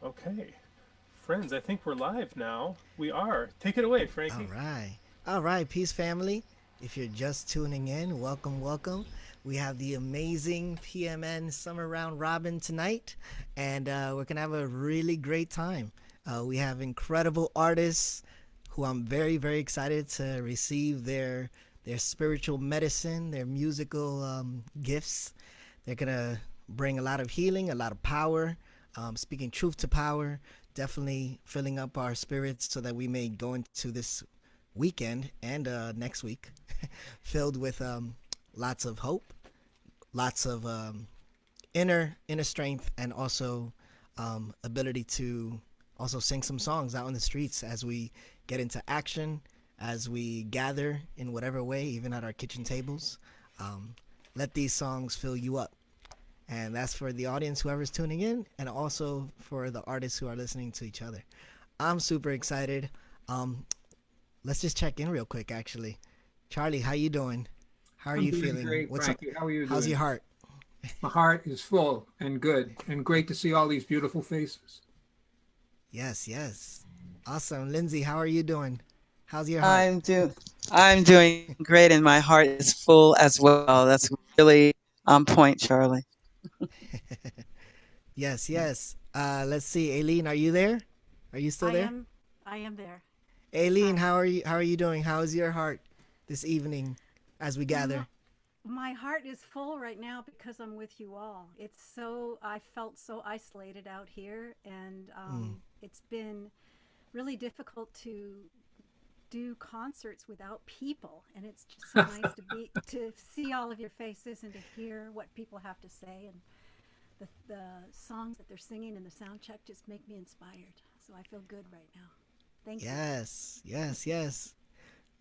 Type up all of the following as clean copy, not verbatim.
Okay. Friends, I think we're live now. We are. Take it away, All Frankie. right. All right, Peace family. If you're just tuning in, welcome, welcome. We have the amazing PMN Summer Round Robin tonight, and we're going to have a really great time. We have incredible artists who I'm very, very excited to receive their spiritual medicine, their musical gifts. They're going to bring a lot of healing, a lot of power, speaking truth to power, definitely filling up our spirits so that we may go into this weekend and next week filled with lots of hope, lots of inner strength, and also ability to also sing some songs out in the streets as we get into action, as we gather in whatever way, even at our kitchen tables. Um, Let these songs fill you up. And that's for the audience, whoever's tuning in, and also for the artists who are listening to each other. I'm super excited. Um, let's just check in real quick, actually. Charlie, how you doing? How are I'm you doing feeling? great, Frankie. How are you How's your doing? heart? My heart is full and good and great to see all these beautiful faces. Yes, yes. Awesome. Lindsay, how are you doing? How's your heart? I'm do I'm doing great and my heart is full as well. That's really on point, Charlie. Yes, yes. Let's see. Aileen, are you there? Are you still I there? am I am there. Aileen, Hi. how are you doing? How's your heart this evening as we M- gather? My heart is full right now because I'm with you all. I felt so isolated out here, and Mm. it's been really difficult to do concerts without people. And it's just so nice to see all of your faces and to hear what people have to say, and the songs that they're singing and the sound check just make me inspired. So I feel good right now. Thank you. Yes, yes, yes.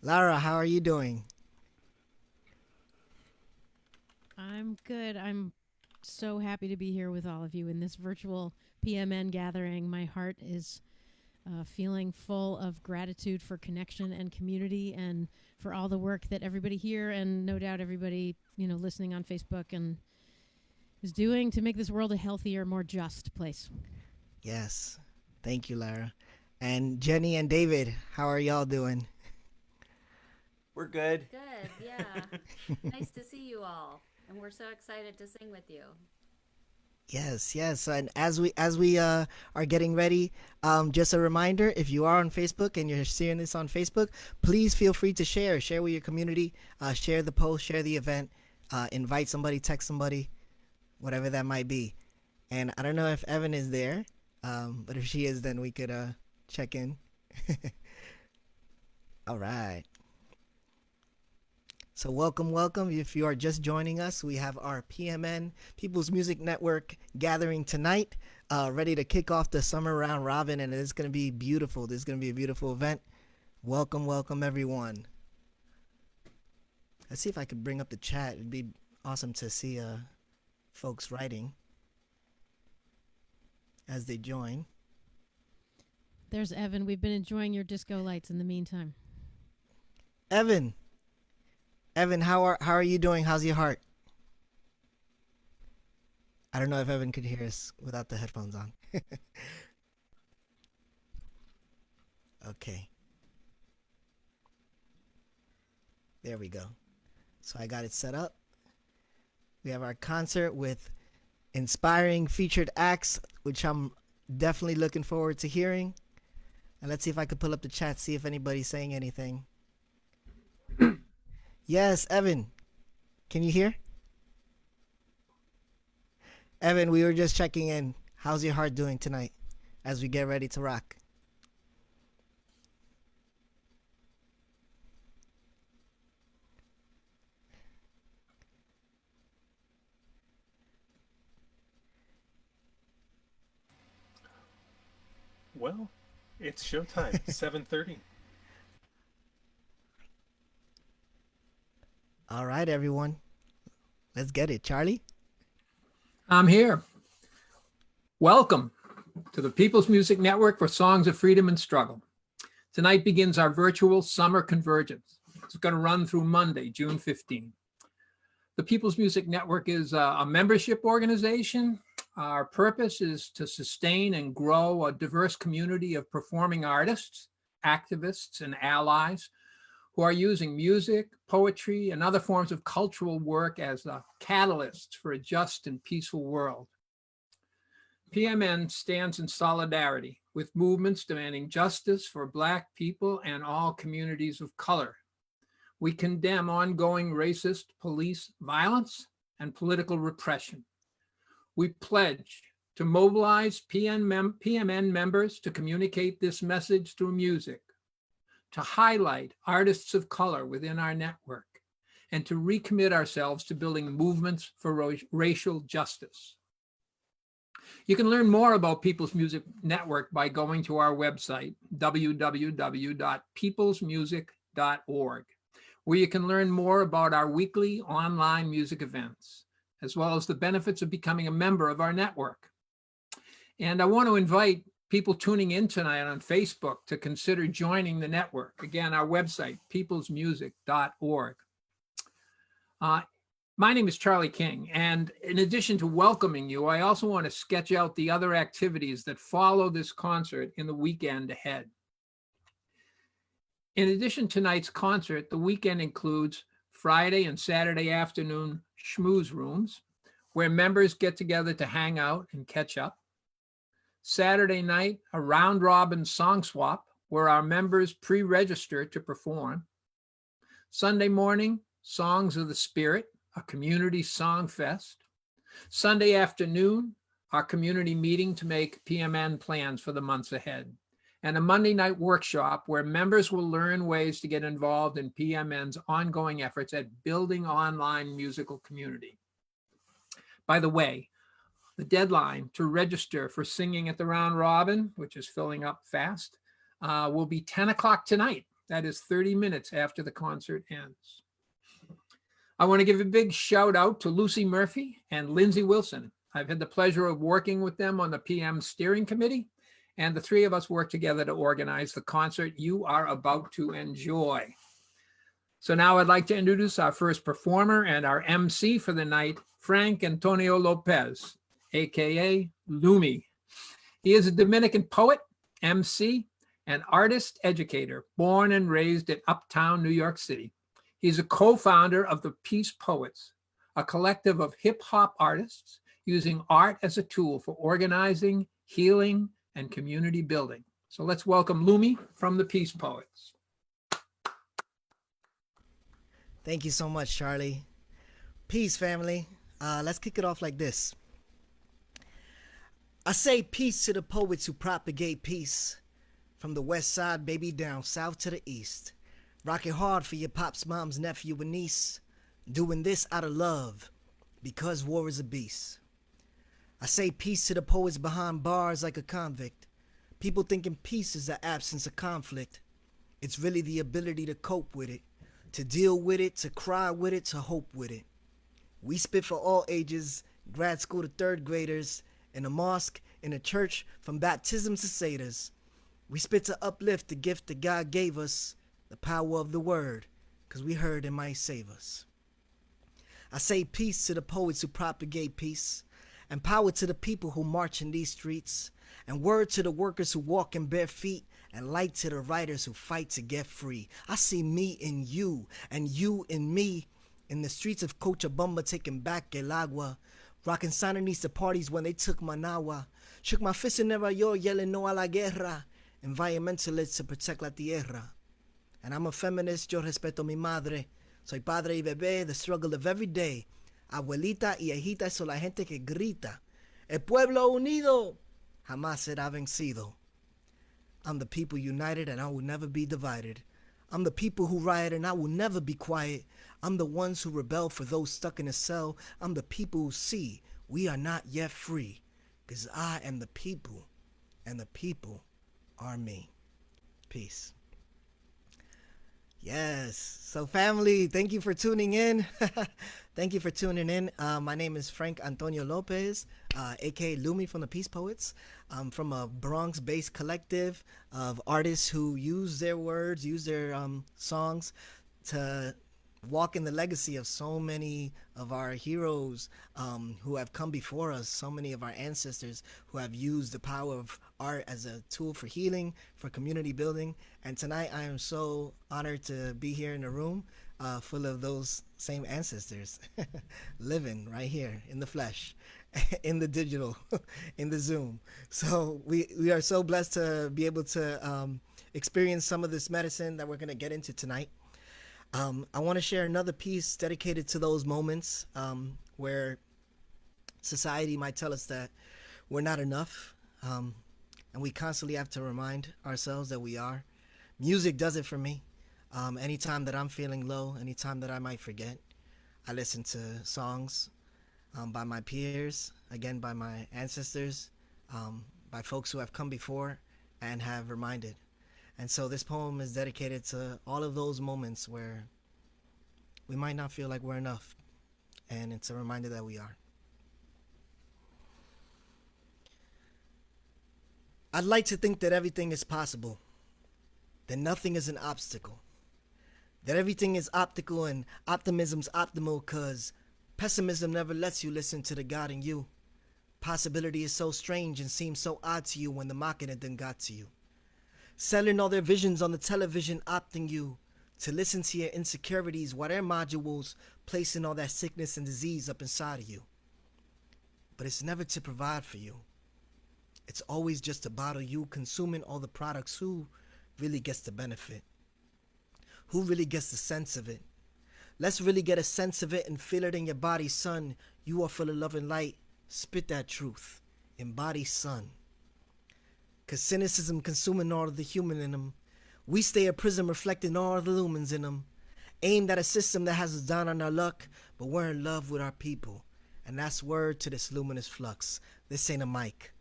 Lara, how are you doing? I'm good. I'm so happy to be here with all of you in this virtual PMN gathering. My heart is feeling full of gratitude for connection and community and for all the work that everybody here and no doubt everybody, listening on Facebook and is doing to make this world a healthier, more just place. Yes. Thank you, Lara. And Jenny and David, how are y'all doing? We're good. Good, yeah. Nice to see you all. And we're so excited to sing with you. Yes, yes. And as we are getting ready, just a reminder: if you are on Facebook and you're seeing this on Facebook, please feel free to share with your community, share the post, share the event, invite somebody, text somebody, whatever that might be. And I don't know if Evan is there, but if she is, then we could check in. All right. So welcome, welcome. If you are just joining us, we have our PMN People's Music Network gathering tonight, ready to kick off the summer round robin, and it's going to be beautiful. This is going to be a beautiful event. Welcome, welcome, everyone. Let's see if I could bring up the chat. It'd be awesome to see folks writing as they join. There's Evan. We've been enjoying your disco lights in the meantime. Evan, how are you doing? How's your heart? I don't know if Evan could hear us without the headphones on. Okay, there we go. So I got it set up. We have our concert with inspiring featured acts, which I'm definitely looking forward to hearing. And let's see if I could pull up the chat, see if anybody's saying anything. Yes, Evan, can you hear? Evan, we were just checking in. How's your heart doing tonight as we get ready to rock? Well, it's showtime. 7:30. All right, everyone. Let's get it. Charlie? I'm here. Welcome to the People's Music Network for Songs of Freedom and Struggle. Tonight begins our virtual summer convergence. It's going to run through Monday, June 15. The People's Music Network is a membership organization. Our purpose is to sustain and grow a diverse community of performing artists, activists, and allies who are using music, poetry, and other forms of cultural work as a catalyst for a just and peaceful world. PMN stands in solidarity with movements demanding justice for Black people and all communities of color. We condemn ongoing racist police violence and political repression. We pledge to mobilize PMN members to communicate this message through music, to highlight artists of color within our network, and to recommit ourselves to building movements for racial justice. You can learn more about People's Music Network by going to our website, www.peoplesmusic.org, where you can learn more about our weekly online music events, as well as the benefits of becoming a member of our network. And I want to invite people tuning in tonight on Facebook to consider joining the network. Again, our website, peoplesmusic.org. My name is Charlie King, and in addition to welcoming you, I also want to sketch out the other activities that follow this concert in the weekend ahead. In addition to tonight's concert, the weekend includes Friday and Saturday afternoon schmooze rooms, where members get together to hang out and catch up. Saturday night, a round-robin song swap, where our members pre-register to perform. Sunday morning, Songs of the Spirit, a community song fest. Sunday afternoon, our community meeting to make PMN plans for the months ahead. And a Monday night workshop where members will learn ways to get involved in PMN's ongoing efforts at building online musical community. By the way, the deadline to register for singing at the round robin, which is filling up fast, will be 10 o'clock tonight. That is 30 minutes after the concert ends. I want to give a big shout out to Lucy Murphy and Lindsay Wilson. I've had the pleasure of working with them on the PM steering committee, and the three of us work together to organize the concert you are about to enjoy. So now I'd like to introduce our first performer and our MC for the night, Frank Antonio Lopez, AKA Lumi. He is a Dominican poet, MC, and artist educator, born and raised in uptown New York City. He's a co-founder of the Peace Poets, a collective of hip-hop artists using art as a tool for organizing, healing, and community building. So let's welcome Lumi from the Peace Poets. Thank you so much, Charlie. Peace, family. Let's kick it off like this. I say peace to the poets who propagate peace. From the west side, baby, down south to the east. Rocking hard for your pops, mom's nephew, and niece. Doing this out of love, because war is a beast. I say peace to the poets behind bars like a convict. People thinking peace is the absence of conflict. It's really the ability to cope with it, to deal with it, to cry with it, to hope with it. We spit for all ages, grad school to third graders, in a mosque, in a church, from baptism to seders. We spit to uplift the gift that God gave us, the power of the word, because we heard it might save us. I say peace to the poets who propagate peace, and power to the people who march in these streets, and word to the workers who walk in bare feet, and light to the writers who fight to get free. I see me in you, and you in me, in the streets of Cochabamba taking back El Agua, rocking Sandinista parties when they took Managua, shook my fist in Nueva York yelling no a la guerra, environmentalists to protect la tierra. And I'm a feminist, yo respeto mi madre. Soy padre y bebé, the struggle of every day. Abuelita y hijita, eso la gente que grita. El pueblo unido jamás será vencido. I'm the people united and I will never be divided. I'm the people who riot and I will never be quiet. I'm the ones who rebel for those stuck in a cell. I'm the people who see we are not yet free. Because I am the people and the people are me. Peace. Yes. So family, thank you for tuning in. Thank you for tuning in. My name is Frank Antonio Lopez, aka Lumi from the Peace Poets. I'm from a Bronx-based collective of artists who use their words, use their songs to walk in the legacy of so many of our heroes who have come before us, so many of our ancestors who have used the power of art as a tool for healing, for community building. And tonight I am so honored to be here in a room full of those same ancestors living right here in the flesh, in the digital, in the Zoom. So we are so blessed to be able to experience some of this medicine that we're going to get into tonight. I want to share another piece dedicated to those moments where society might tell us that we're not enough, and we constantly have to remind ourselves that we are. Music does it for me. Anytime that I'm feeling low, anytime that I might forget, I listen to songs by my peers, again by my ancestors, by folks who have come before and have reminded. And so this poem is dedicated to all of those moments where we might not feel like we're enough, and it's a reminder that we are. I'd like to think that everything is possible, that nothing is an obstacle, that everything is optical and optimism's optimal, cause pessimism never lets you listen to the God in you. Possibility is so strange and seems so odd to you when the mocking it then got to you. Selling all their visions on the television, opting you to listen to your insecurities while their modules placing all that sickness and disease up inside of you. But it's never to provide for you. It's always just to bottle you, consuming all the products. Who really gets the benefit? Who really gets the sense of it? Let's really get a sense of it and feel it in your body, son. You are full of love and light. Spit that truth. Embody, son. Cause cynicism consuming all of the human in them. We stay a prism reflecting all the lumens in them. Aimed at a system that has us down on our luck, but we're in love with our people. And that's word to this luminous flux. This ain't a mic.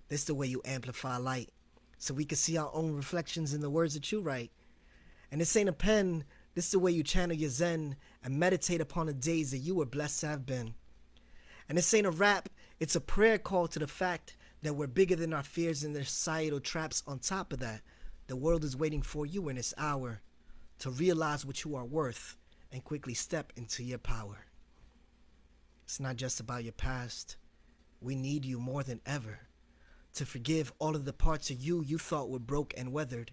This the way you amplify light. So we can see our own reflections in the words that you write. And this ain't a pen. This the way you channel your zen and meditate upon the days that you were blessed to have been. And this ain't a rap. It's a prayer call to the fact that we're bigger than our fears and their societal traps. On top of that, the world is waiting for you in this hour to realize what you are worth and quickly step into your power. It's not just about your past. We need you more than ever to forgive all of the parts of you you thought were broke and weathered,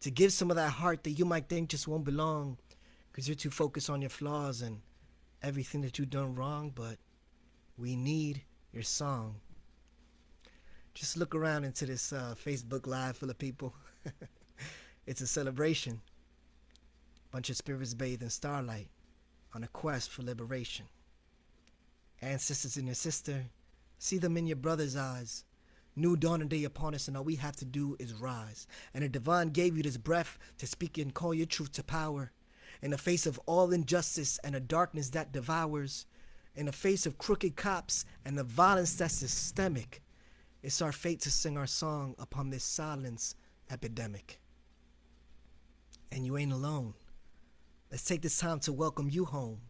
to give some of that heart that you might think just won't belong because you're too focused on your flaws and everything that you've done wrong. But we need your song. Just look around into this Facebook Live full of people. It's a celebration. Bunch of spirits bathed in starlight on a quest for liberation. Ancestors in your sister, see them in your brother's eyes. New dawning day upon us, and all we have to do is rise. And the divine gave you this breath to speak and call your truth to power. In the face of all injustice and the darkness that devours, in the face of crooked cops and the violence that's systemic, it's our fate to sing our song upon this silence epidemic. And you ain't alone. Let's take this time to welcome you home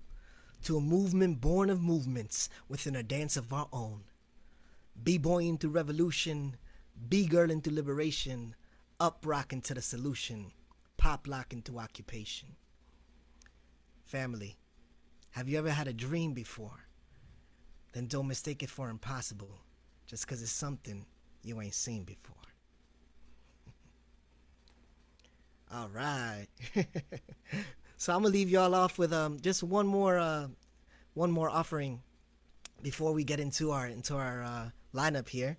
to a movement born of movements within a dance of our own. B-boying through revolution, B-girling through liberation, up-rocking to the solution, pop-locking to occupation. Family, have you ever had a dream before? Then don't mistake it for impossible, just because it's something you ain't seen before. All right. So I'm gonna leave y'all off with just one more offering before we get into our lineup here.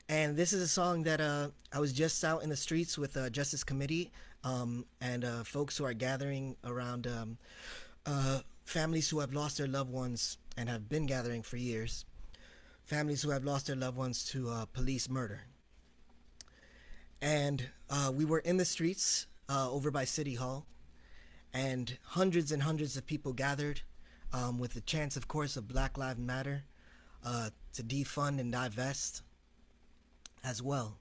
And this is a song that I was just out in the streets with Justice Committee and folks who are gathering around families who have lost their loved ones and have been gathering for years. Families who have lost their loved ones to police murder. And we were in the streets over by City Hall, and hundreds of people gathered with the chance, of course, of Black Lives Matter to defund and divest as well.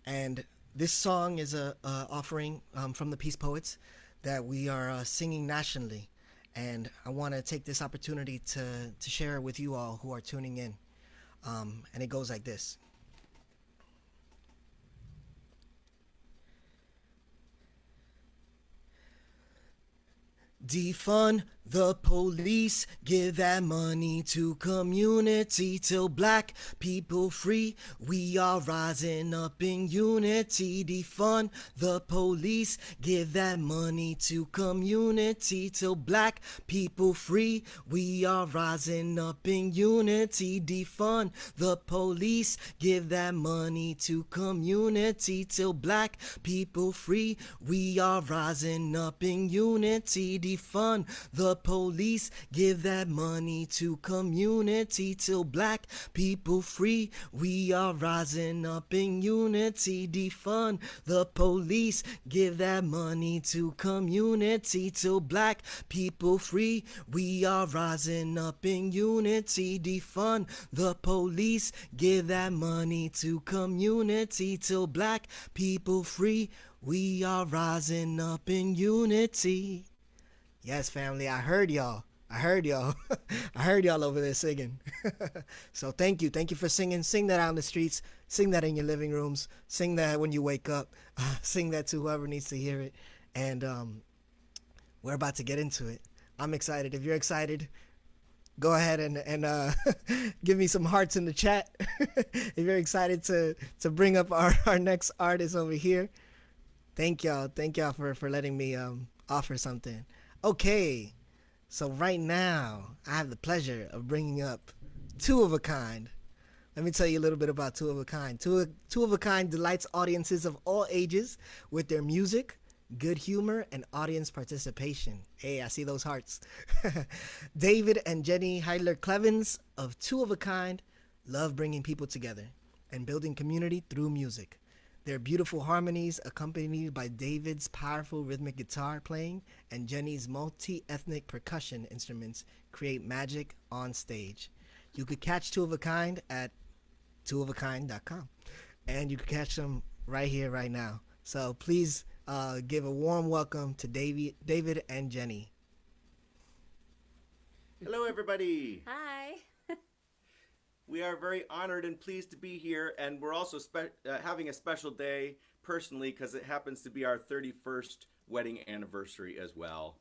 And this song is a offering from the Peace Poets that we are singing nationally. And I want to take this opportunity to share it with you all who are tuning in. And it goes like this. Defund The police give that money to community till black people free. We are rising up in unity. Defund the police. Give that money to community till black people free. We are rising up in unity. Defund the police. Give that money to community till black people free. We are rising up in unity. Defund the police. Give that money to community till black people free. We are rising up in unity. Defund the police. Give that money to community till black people free. We are rising up in unity. Defund the police. Give that money to community till black people free. We are rising up in unity. Yes, family, I heard y'all. I heard y'all. I heard y'all over there singing. So thank you. Thank you for singing. Sing that out in the streets. Sing that in your living rooms. Sing that when you wake up. Sing that to whoever needs to hear it. And we're about to get into it. I'm excited. If you're excited, go ahead and give me some hearts in the chat. If you're excited to bring up our next artist over here. Thank y'all. Thank y'all for letting me offer something. Okay, so right now I have the pleasure of bringing up Two of a Kind. Let me tell you a little bit about Two of a Kind. Two of a Kind delights audiences of all ages with their music, good humor, and audience participation. Hey, I see those hearts. David and Jenny Heidler-Clevens of Two of a Kind love bringing people together and building community through music. Their beautiful harmonies, accompanied by David's powerful rhythmic guitar playing and Jenny's multi-ethnic percussion instruments, create magic on stage. You could catch Two of a Kind at twofofakind.com, and you can catch them right here, right now. So please give a warm welcome to David and Jenny. Hello, everybody. Hi. We are very honored and pleased to be here, and we're also having a special day personally because it happens to be our 31st wedding anniversary as well.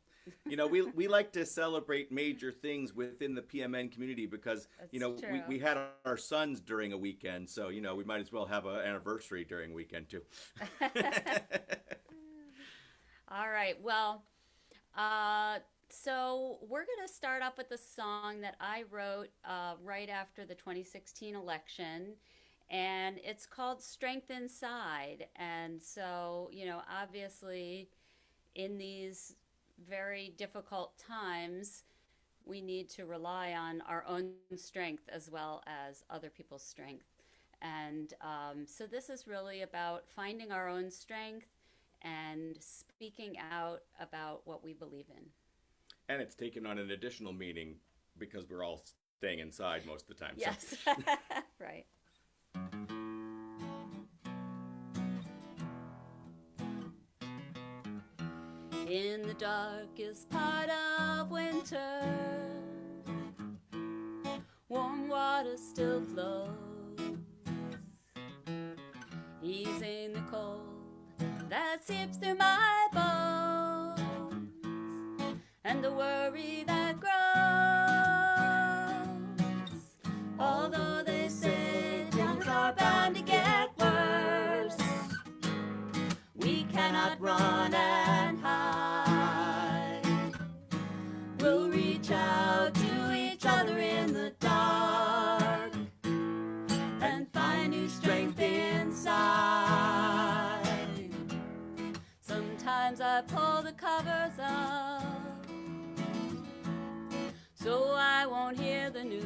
You know, we like to celebrate major things within the PMN community because, you know, we had our sons during a weekend, so, you know, we might as well have an anniversary during a weekend too. All right. Well, so we're going to start off with a song that I wrote right after the 2016 election, and it's called Strength Inside. And so, you know, obviously in these very difficult times, we need to rely on our own strength as well as other people's strength. And so this is really about finding our own strength and speaking out about what we believe in. And it's taken on an additional meaning because we're all staying inside most of the time. Yes, so. Right. In the darkest part of winter, warm water still flows, easing the cold that seeps through my bones, and the worry that grows. Although they say things are bound to get worse, we cannot run and hide. We'll reach out to each other in the dark and find new strength inside. Sometimes I pull the covers up so I won't hear the news.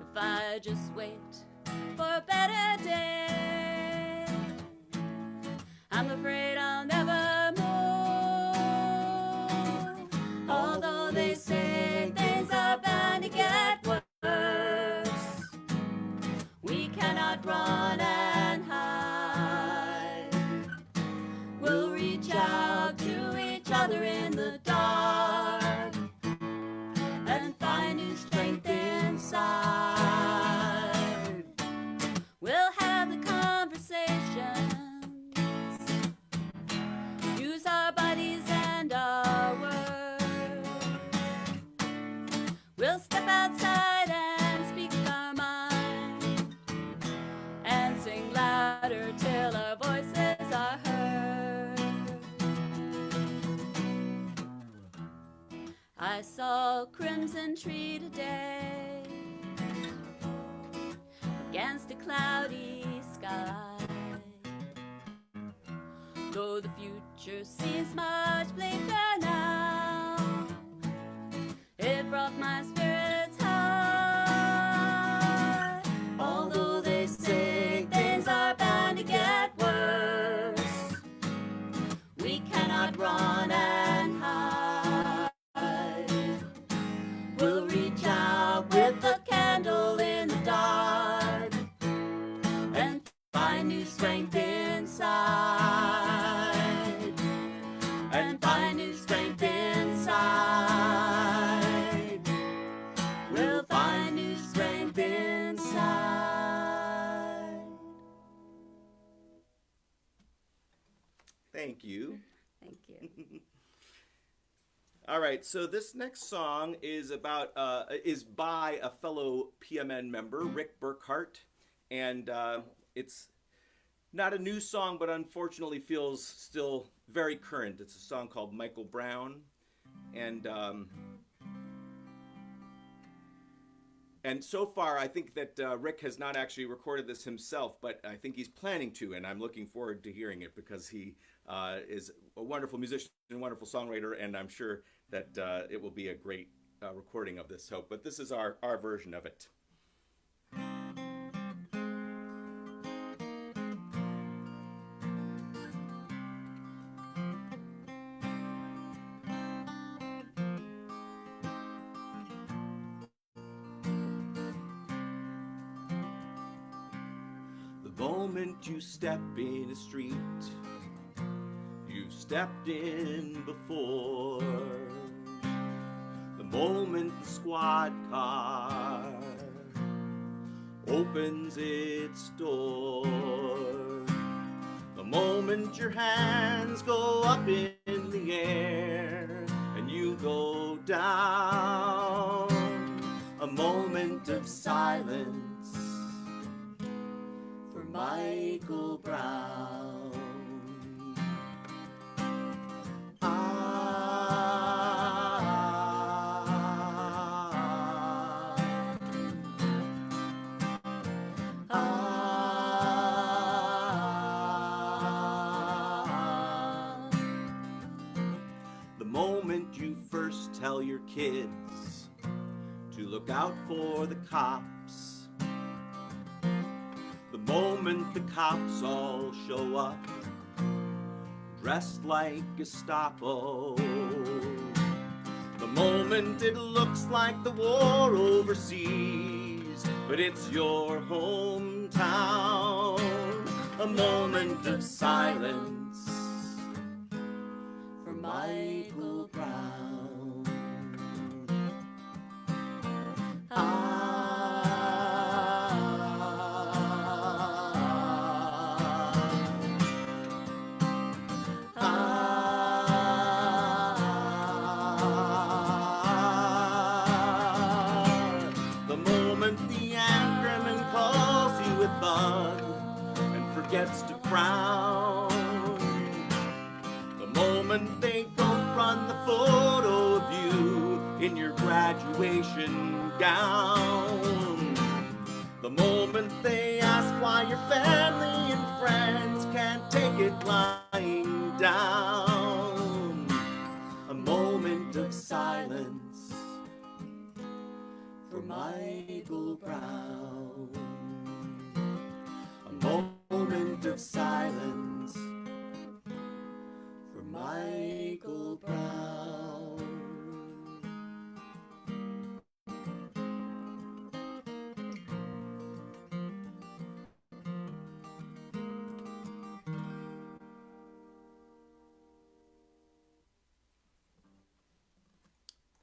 If I just wait for a better day, I'm afraid I'll never move. Although they say things are bound to get worse, we cannot run and hide. We'll reach out to each other in the dark and find new strength inside. We'll have the conversations, use our bodies and our louder till our voices are heard. I saw a crimson tree today against a cloudy sky. Though the future seems much bleaker now, it brought my spirits high. Although they say things are bound to get worse, we cannot run and hide. We'll reach out with a candle in the dark and find new strength inside. And find new strength inside. We'll find new strength inside. Thank you. Thank you. All right, so this next song is by a fellow PMN member, Rick Burkhart, and it's not a new song, but unfortunately feels still very current. It's a song called Michael Brown, and so far I think that Rick has not actually recorded this himself, but I think he's planning to, and I'm looking forward to hearing it because he is a wonderful musician and wonderful songwriter, and I'm sure that it will be a great recording of this. But this is our version of it. The moment you step in a street, you've stepped in before. The moment the squad car opens its door, the moment your hands go up in the air and you go down, a moment of silence for Michael Brown. The moment you first tell your kids to look out for the cops, the moment the cops all show up dressed like Gestapo, the moment it looks like the war overseas, but it's your hometown, a moment of silence for Michael Brown. The moment the anchorman calls you a thug and forgets to frown, the moment they don't run the photo of you in your graduation gown, the moment they ask why your family and friends can't take it lying down, a moment of silence for Michael Brown, a moment of silence for Michael Brown.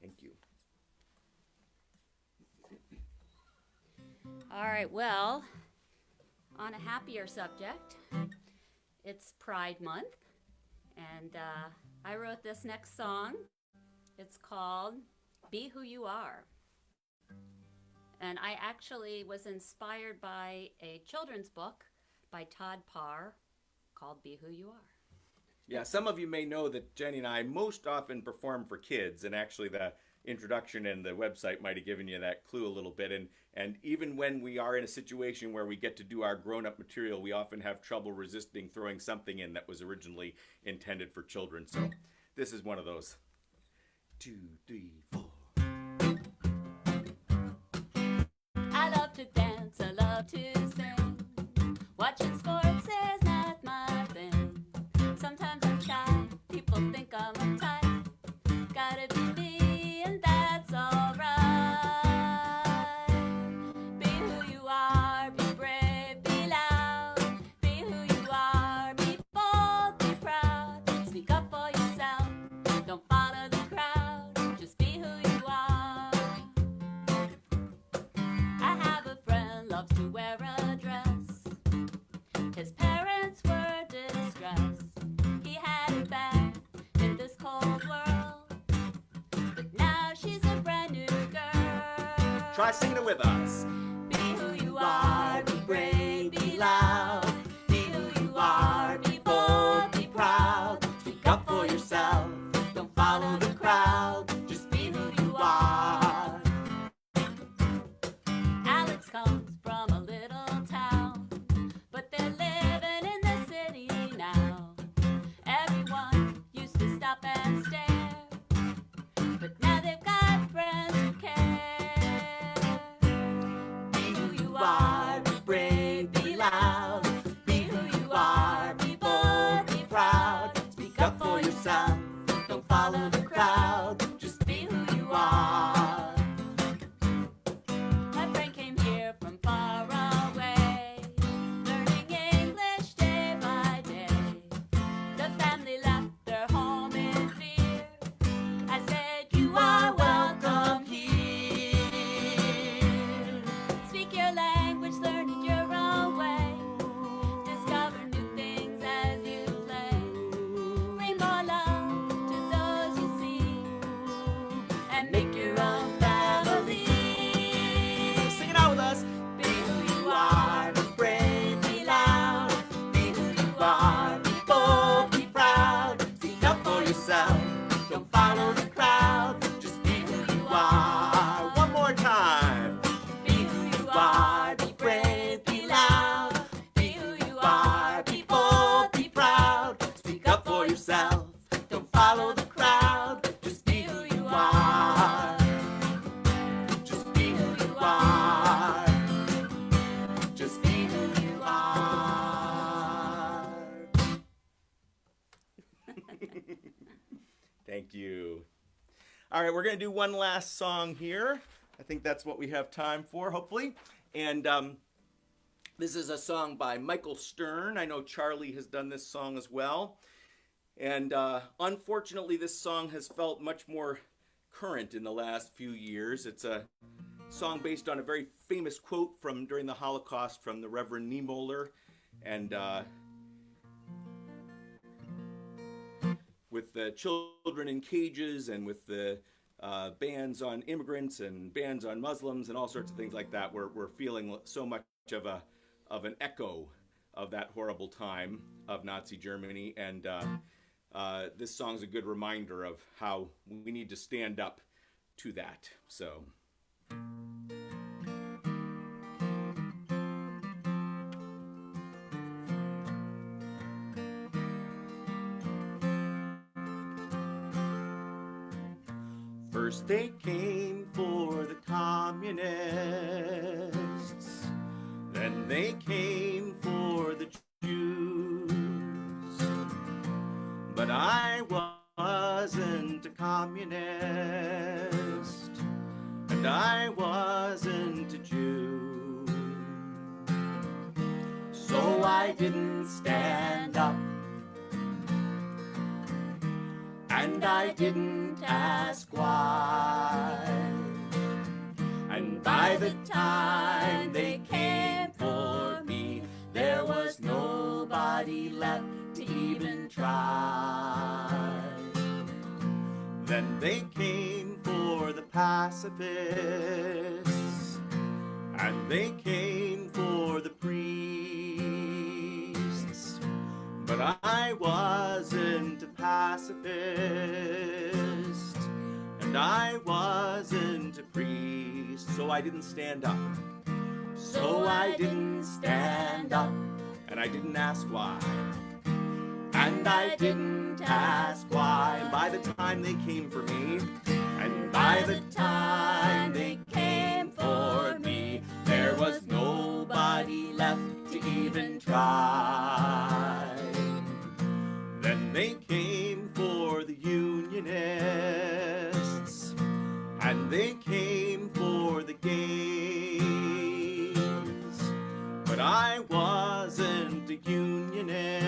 Thank you. All right, well, on a happier subject, it's Pride Month, and I wrote this next song. It's called Be Who You Are. And I actually was inspired by a children's book by Todd Parr called Be Who You Are. Yeah, some of you may know that Jenny and I most often perform for kids, and actually the introduction and the website might have given you that clue a little bit. And even when we are in a situation where we get to do our grown-up material, we often have trouble resisting throwing something in that was originally intended for children. So this is one of those. 2, 3, 4. I love to dance, I love to sing. Watching sports is not my thing. Sometimes I'm shy, people think I'm uptight. Gotta be me, and that's alright. Be who you are, be brave, be loud. Be who you are, be bold, be proud. Speak up for yourself, don't follow the crowd. Just be who you are. I have a friend, loves to wear a dress. His parents were distressed. He had it bad in this cold world. But now she's a brand new girl. Try singing it with us. Be who you are, be brave, be loud. Be who you are, be bold, be proud. Speak up for yourself, don't follow the crowd. Just be who you are. Alex comes from a little town, but they're living in the city now. Everyone used to stop and stare, but now they've got friends who care. Be who you are, be brave, be loud. Be who you are, be bold, be proud. Speak up for yourself, don't follow the crowd. Just be who you are. My friend came here from far away, learning English day by day. The family left their home in fear. I said, you are welcome here. Speak your language, learn it your own way. Discover new things as you play. Bring more love to those you see, and make your own family. Sing it out with us. Be who you are, be brave, be loud. Be who you are, be bold, be proud. Speak up for yourself, don't follow the crowd. Just be who you are. One more time. Be who you are, be brave, be loud. Be who you are, be bold, be proud. Speak up for yourself, don't follow the crowd. Just be who you are. Just be who you are. Just be who you are. Thank you. All right, we're going to do one last song here. I think that's what we have time for, hopefully. And this is a song by Michael Stern. I know Charlie has done this song as well. And unfortunately, this song has felt much more current in the last few years. It's a song based on a very famous quote from during the Holocaust from the Reverend Niemöller. And with the children in cages and with the bans on immigrants and bans on Muslims and all sorts of things like that, we're feeling so much of an echo of that horrible time of Nazi Germany. And this song's a good reminder of how we need to stand up to that. So. First they came for the communists, then they came for the Jews. But I wasn't a communist, and I wasn't a Jew. So I didn't stand up, and I didn't ask why. And by the time they came for me, there was nobody left to even try. Then they came for the pacifists, and they came for the priests. I didn't stand up. So I didn't stand up, and I didn't ask why. And I didn't ask why. And by the time they came for me, and by the time they came for me, there was nobody left to even try. Then they came for the Unionists, and they came for the gays. But I wasn't a Unionist,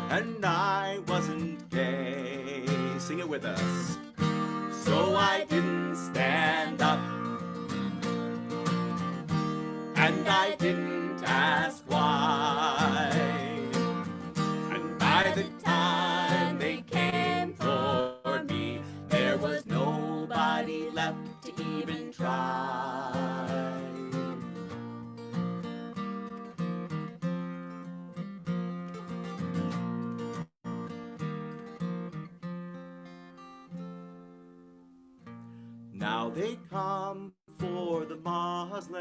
and I wasn't gay. Sing it with us. So I didn't stand up, and I didn't ask why. And by the time they came for me, there was nobody left to even try. Now they come for the Muslims,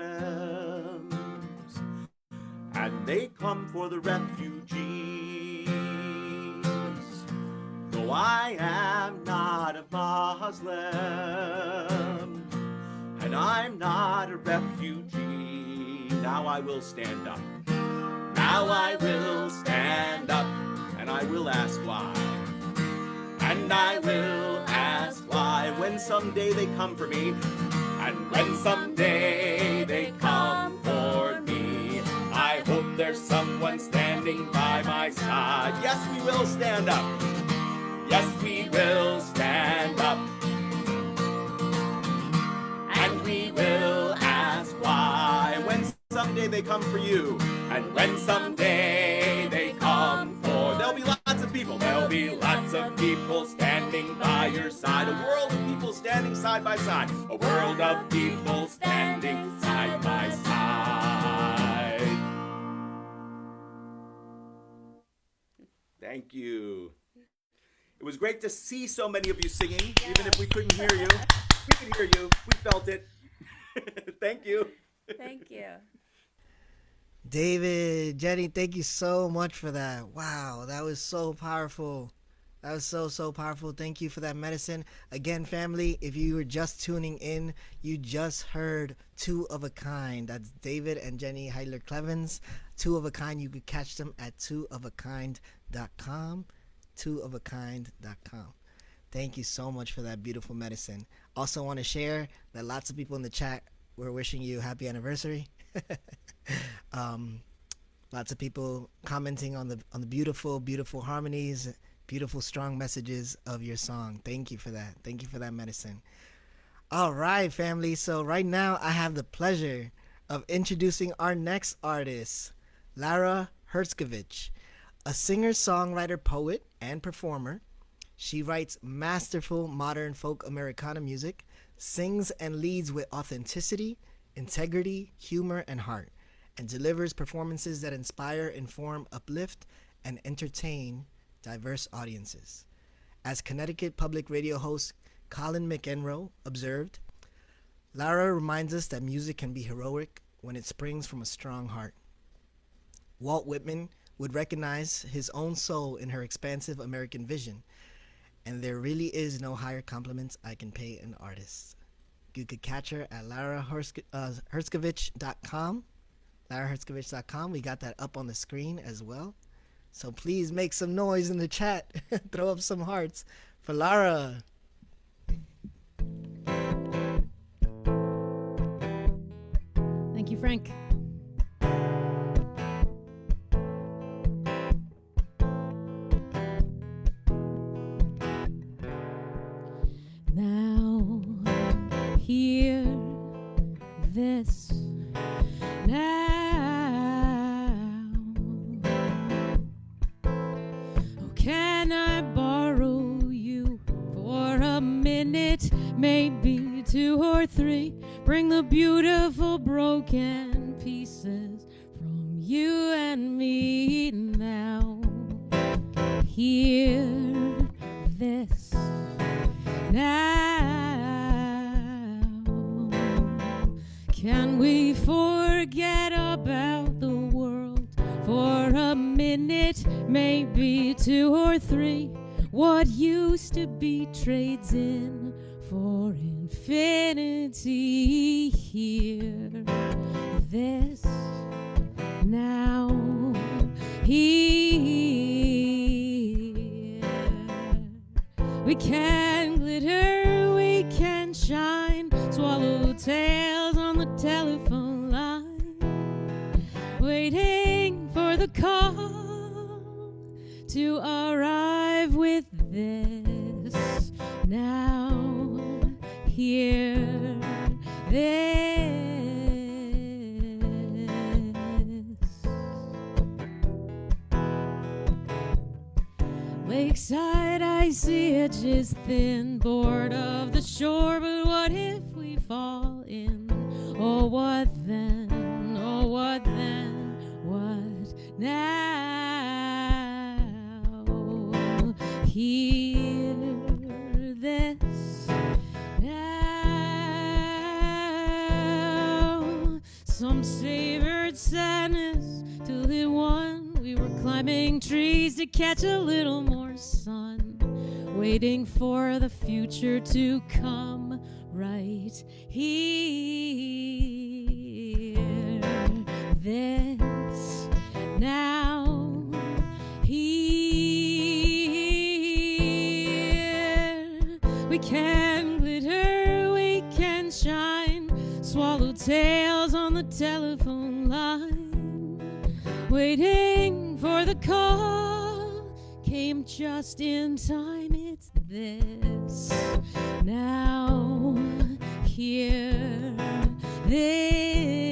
and they come for the refugees. Though I am not a Muslim, and I'm not a refugee, now I will stand up. Now I will stand up, and I will ask why. And I will ask why. When someday they come for me, and when someday they come for me, I hope there's someone standing by my side. Yes, we will stand up. Yes, we will stand up. And we will ask why. When someday they come for you, and when someday they come for, there'll be lots of people. There'll be lots of people standing by your side. A world of people standing side by side. A world of people standing side by side. Thank you. It was great to see so many of you singing, even if we couldn't hear you. We could hear you. We felt it. Thank you. Thank you. David, Jenny, thank you so much for that. Wow, that was so powerful. That was so powerful. Thank you for that medicine. Again, family, if you were just tuning in, you just heard Two of a Kind. That's David and Jenny Heidler-Clevens. Two of a Kind. You could catch them at twofofakind.com. Twofofakind.com. Thank you so much for that beautiful medicine. Also want to share that lots of people in the chat were wishing you happy anniversary. Lots of people commenting on the beautiful harmonies, beautiful strong messages of your song. Thank you for that. Thank you for that medicine. All right, family. So right now I have the pleasure of introducing our next artist, Lara Hertzkovich, a singer, songwriter, poet, and performer. She writes masterful modern folk Americana music, sings and leads with authenticity, integrity, humor, and heart, and delivers performances that inspire, inform, uplift, and entertain diverse audiences. As Connecticut Public Radio host Colin McEnroe observed, Lara reminds us that music can be heroic when it springs from a strong heart. Walt Whitman would recognize his own soul in her expansive American vision, and there really is no higher compliment I can pay an artist. You could catch her at LaraHertzkovich.com. LaraHertzkovich.com. We got that up on the screen as well. So please make some noise in the chat. Throw up some hearts for Lara. Thank you, Frank. Now, hear this now. Oh, can I borrow you for a minute, maybe 2 or 3? Bring the beautiful broken pieces from you and me now. Hear this now. minute, maybe 2 or 3. What used to be trades in for infinity here. This now here. We can glitter, we can shine, swallow tails on the telephone line, waiting for the call to arrive with this now here. This lakeside, I see edges thin, bored of the shore, but what if we fall in? Oh, what then? Oh, what then? What now? Hear this now. Some savored sadness till it won. We were climbing trees to catch a little more sun, waiting for the future to come right here. This now here. We can glitter, we can shine, swallow tails on the telephone line, waiting for the call, came just in time. It's this now here. This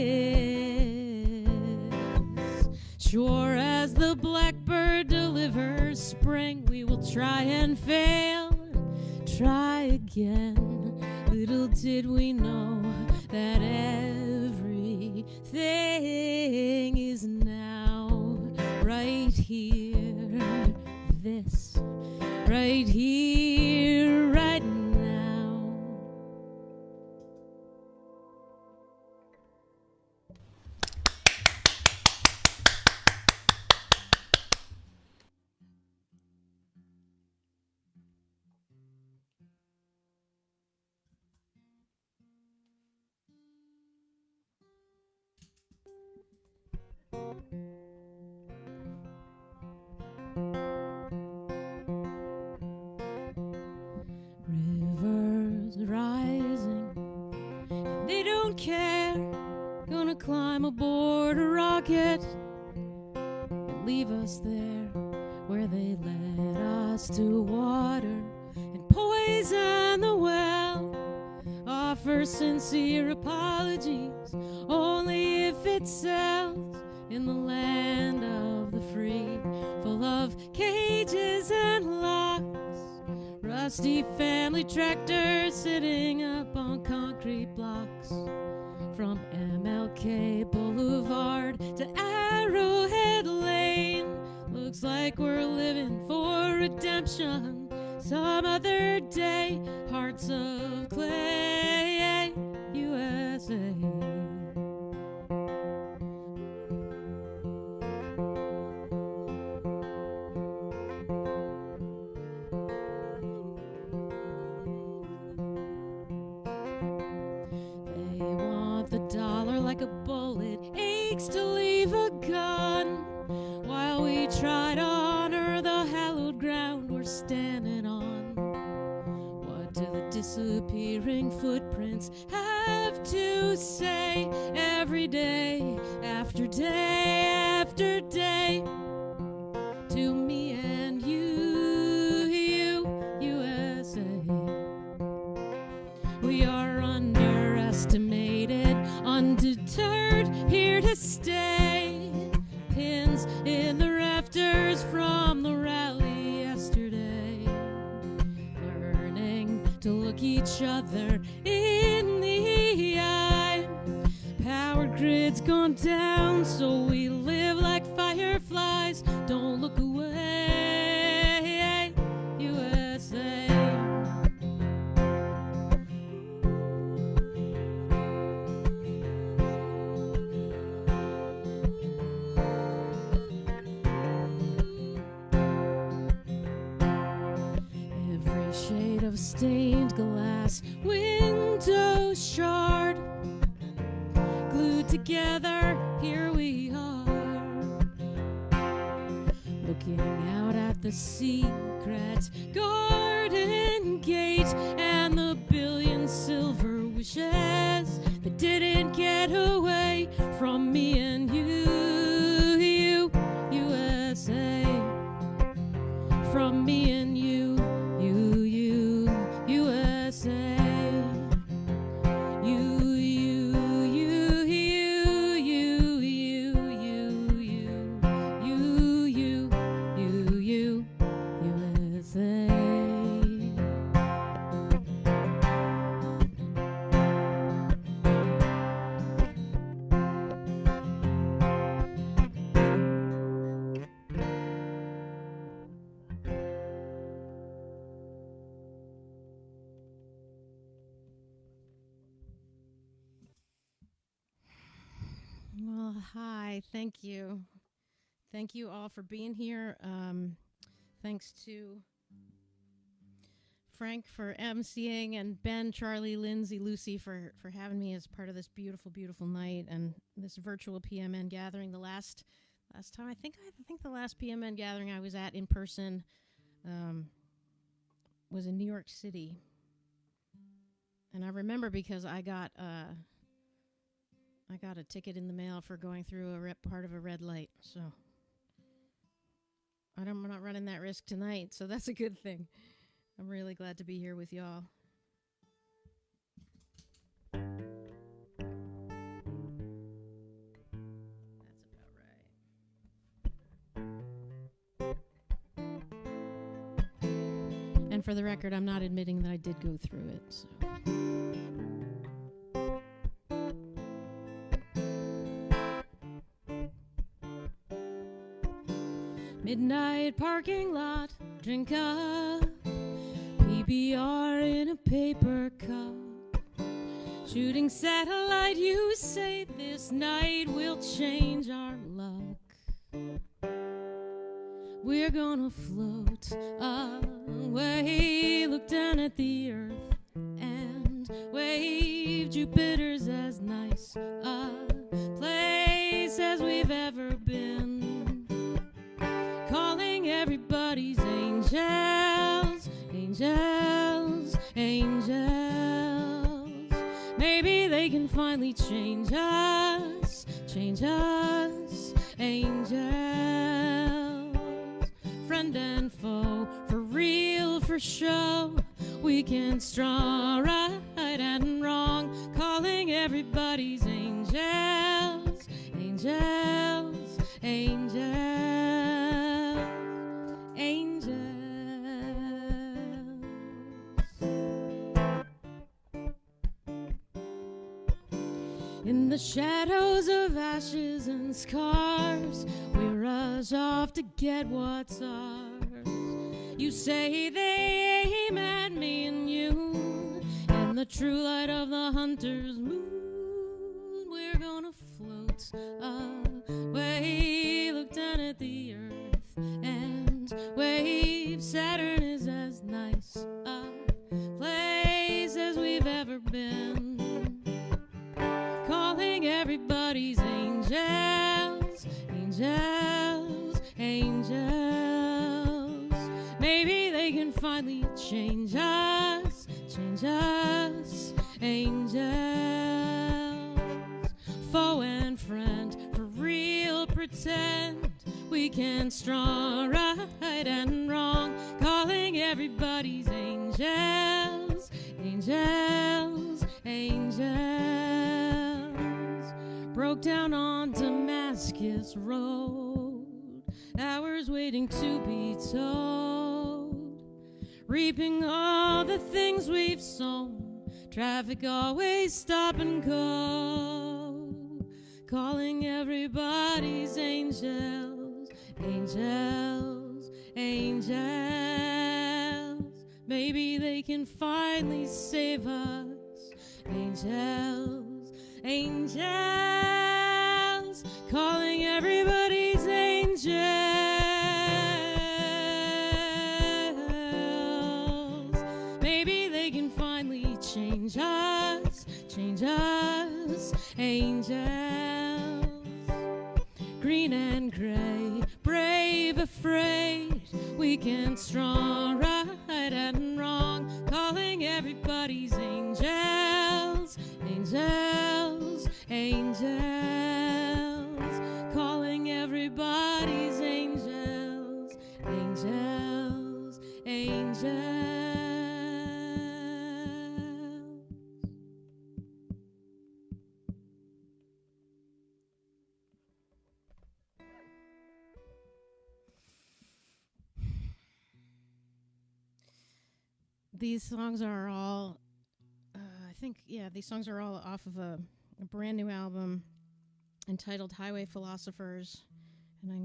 sure as the blackbird delivers spring, we will try and fail, try again. Little did we know that everything is now right here. This right here, right now. Rivers rising, and they don't care. Gonna climb aboard a rocket and leave us there where they led us to water and poison the well. Offer sincere apologies only if it sells in the land of the free, full of cages and locks. Rusty family tractors sitting up on concrete blocks. From MLK Boulevard to Arrowhead Lane, looks like we're living for redemption some other day. Hearts of clay, USA. Like a bullet aches to leave a gun, while we try to honor the hallowed ground we're standing on. What do the disappearing footprints have to say every day after day after day to me and you, USA? We are underestimated, undeterred, here to stay. Pins in the rafters from the rally yesterday. Learning to look each other in the eye. Power grid's gone down, so we live like fireflies. Don't look away, USA. of stained glass, window shard, glued together, here we are, looking out at the secret garden gate and the billion silver wishes that didn't get away from me and you, USA. From me and you, USA. Well, hi, thank you. Thank you all for being here. Thanks to Frank for emceeing, and Ben, Charlie, Lindsay, Lucy for having me as part of this beautiful, beautiful night and this virtual PMN gathering. The last time, I think the last PMN gathering I was at in person was in New York City. And I remember because I got a ticket in the mail for going through part of a red light. So I'm not running that risk tonight, so that's a good thing. I'm really glad to be here with y'all. That's about right. And for the record, I'm not admitting that I did go through it, so. Midnight parking lot, drink up, PBR in a paper cup. Shooting satellite, you say this night will change our luck. We're gonna float away, look down at the earth and wave. Jupiter's as nice a place as we've ever been. Calling everybody's angels, angels, angels. Maybe they can finally change us, angels. Friend and foe, for real, for show. We can strong right and wrong. Calling everybody's angels, angels, angels. In the shadows of ashes and scars, we rush off to get what's ours. You say they aim at me and you, in the true light of the hunter's moon. We're gonna float away, look down at the earth and wave. Saturn is as nice a place as we've ever been. Calling everybody's angels, angels, angels. Maybe they can finally change us, angels. Foe and friend, for real, pretend we can strong right and wrong. Calling everybody's angels, angels, angels. Broke down on Damascus Road, hours waiting to be told. Reaping all the things we've sown, traffic always stop and go. Calling everybody's angels, angels, angels. Maybe they can finally save us, angels, angels. Calling everybody's angels. Maybe green and gray, brave, afraid, weak and strong, right and wrong, calling everybody's angels, angels, angels, calling everybody's angels, angels, angels. These songs are all, these songs are all off of a brand new album entitled Highway Philosophers, and I'm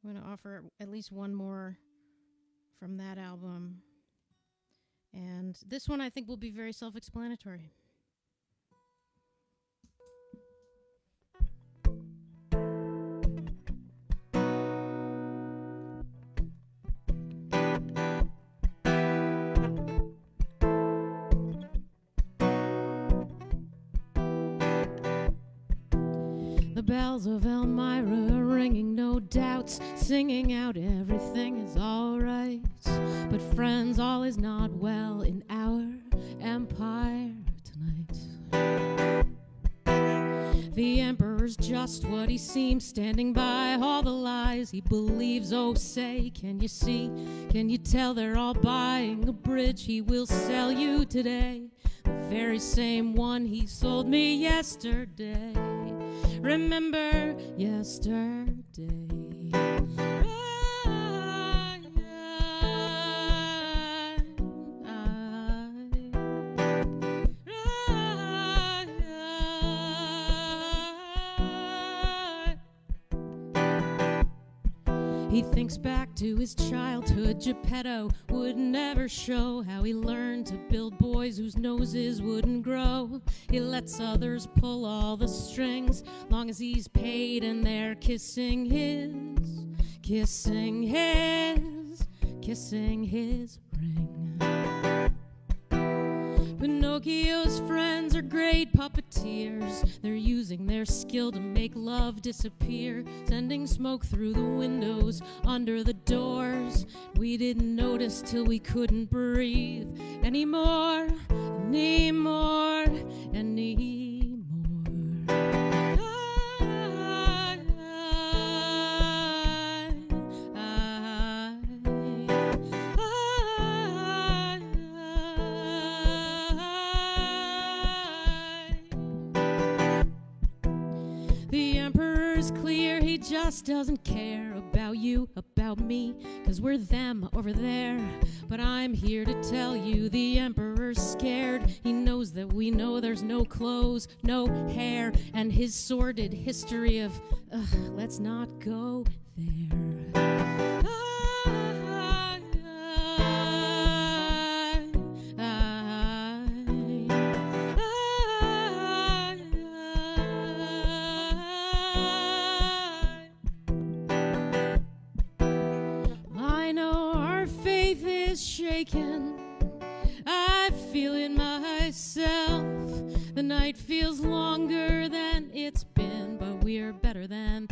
gonna offer at least one more from that album, and this one I think will be very self-explanatory. The bells of Elmira ringing, no doubts, singing out everything is all right. But friends, all is not well in our empire tonight. The emperor's just what he seems, standing by all the lies he believes. Oh, say, can you see, can you tell they're all buying a bridge he will sell you today? The very same one he sold me yesterday. Remember yesterday. He thinks back to his childhood. Geppetto would never show how he learned to build boys whose noses wouldn't grow. He lets others pull all the strings, long as he's paid and they're kissing his ring. Pinocchio's friends are great puppeteers. They're using their skill to make love disappear, sending smoke through the windows, under the doors. We didn't notice till we couldn't breathe anymore, anymore, anymore. Just doesn't care about you, about me, 'cause we're them over there. But I'm here to tell you the emperor's scared. He knows that we know there's no clothes, no hair, and his sordid history of let's not go there. I feel it myself. The night feels longer than it's been, but we're better than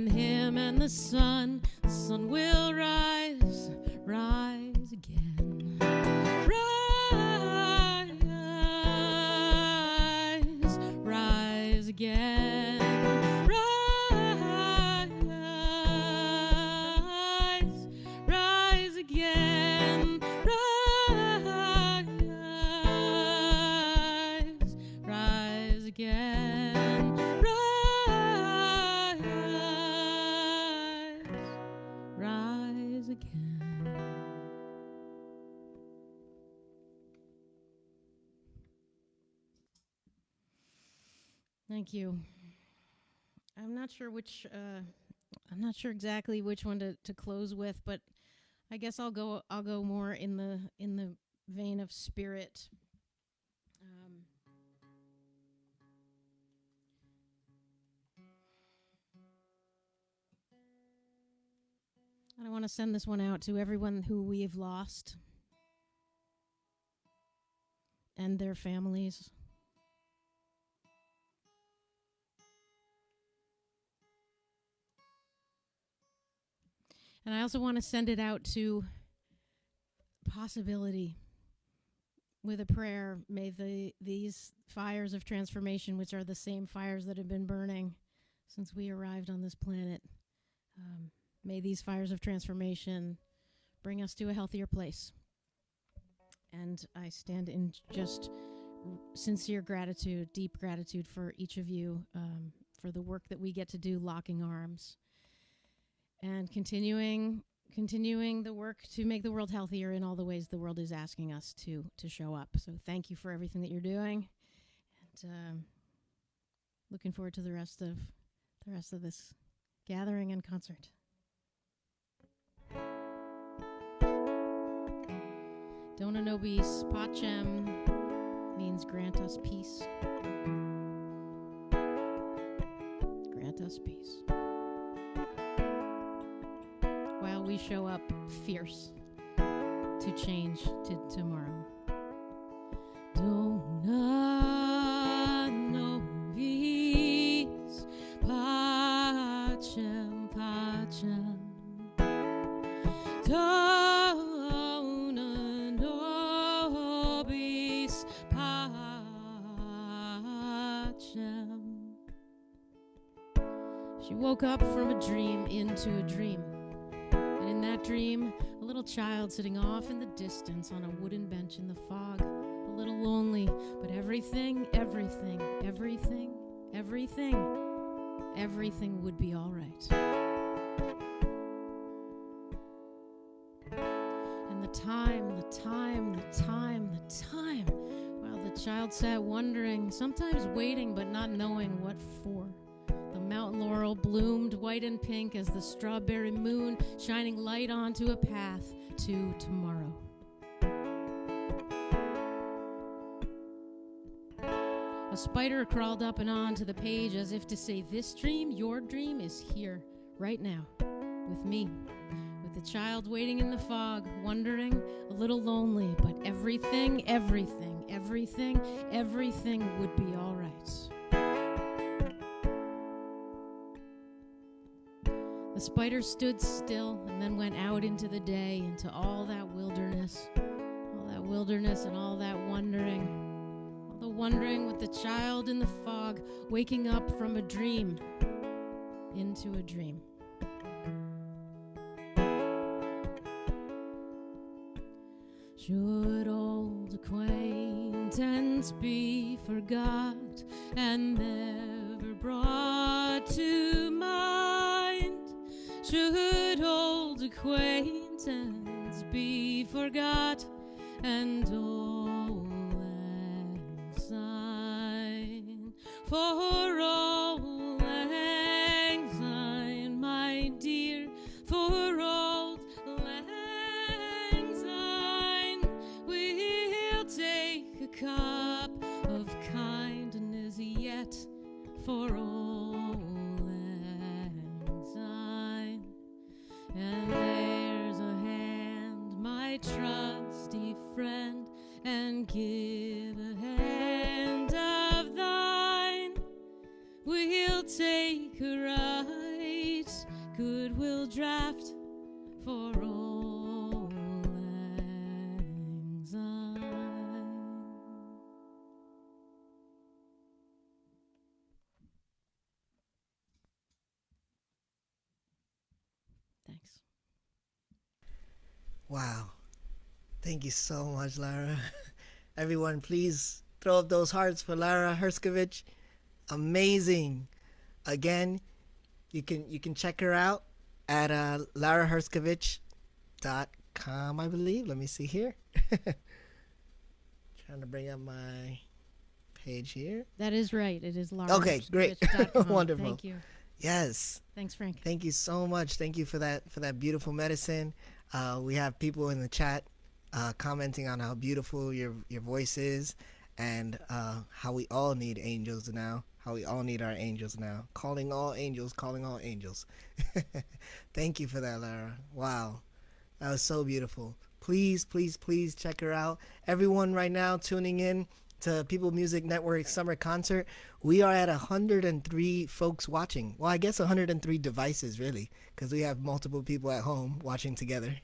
him. And the sun will rise, rise again. Rise, rise again. Thank you. I'm not sure exactly which one to close with, but I guess I'll go more in the vein of spirit. I want to send this one out to everyone who we have lost and their families. And I also want to send it out to possibility with a prayer. May these fires of transformation, which are the same fires that have been burning since we arrived on this planet, may these fires of transformation bring us to a healthier place. And I stand in just sincere gratitude, deep gratitude for each of you, for the work that we get to do, locking arms and continuing the work to make the world healthier in all the ways the world is asking us to show up. So thank you for everything that you're doing, and looking forward to the rest of this gathering and concert. Dona nobis pacem means grant us peace. Grant us peace. While we show up fierce to change to tomorrow. Dona nobis pacem, pacem. Dona nobis pacem. She woke up from a dream into a dream. And in that dream, a little child sitting off in the distance on a wooden bench in the fog, a little lonely, but everything would be all right. And the time, while the child sat wondering, sometimes waiting but not knowing what for. The mountain laurel bloomed white and pink as the strawberry moon, shining light onto a path to tomorrow. A spider crawled up and onto the page as if to say, this dream, your dream, is here, right now, with me. With the child waiting in the fog, wondering, a little lonely, but everything would be all right. The spider stood still and then went out into the day, into all that wilderness and all that wondering. All the wondering with the child in the fog, waking up from a dream into a dream. Should old acquaintance be forgot and never brought to mind? Should old acquaintance be forgot and old lang syne? For old lang syne, my dear, for old lang syne, we'll take a cup of kindness yet for old lang syne. And there's a hand, my trusty friend, and give a hand of thine. We'll take a right goodwill draft for old lang syne. Thanks. Wow. Thank you so much, Lara. Everyone, please throw up those hearts for Lara Herskovich. Amazing. Again, you can check her out at laraherskovich.com, I believe. Let me see here. Trying to bring up my page here. That is right. It is Laura. Okay, great. Wonderful. Thank you. Yes. Thanks, Frank. Thank you so much. Thank you for that beautiful medicine. We have people in the chat commenting on how beautiful your voice is, and how we all need angels now. How we all need our angels now. Calling all angels, calling all angels. Thank you for that, Lara. Wow. That was so beautiful. Please, please, please check her out. Everyone right now tuning in, to People Music Network Summer Concert. We are at 103 folks watching. Well, I guess 103 devices, really, because we have multiple people at home watching together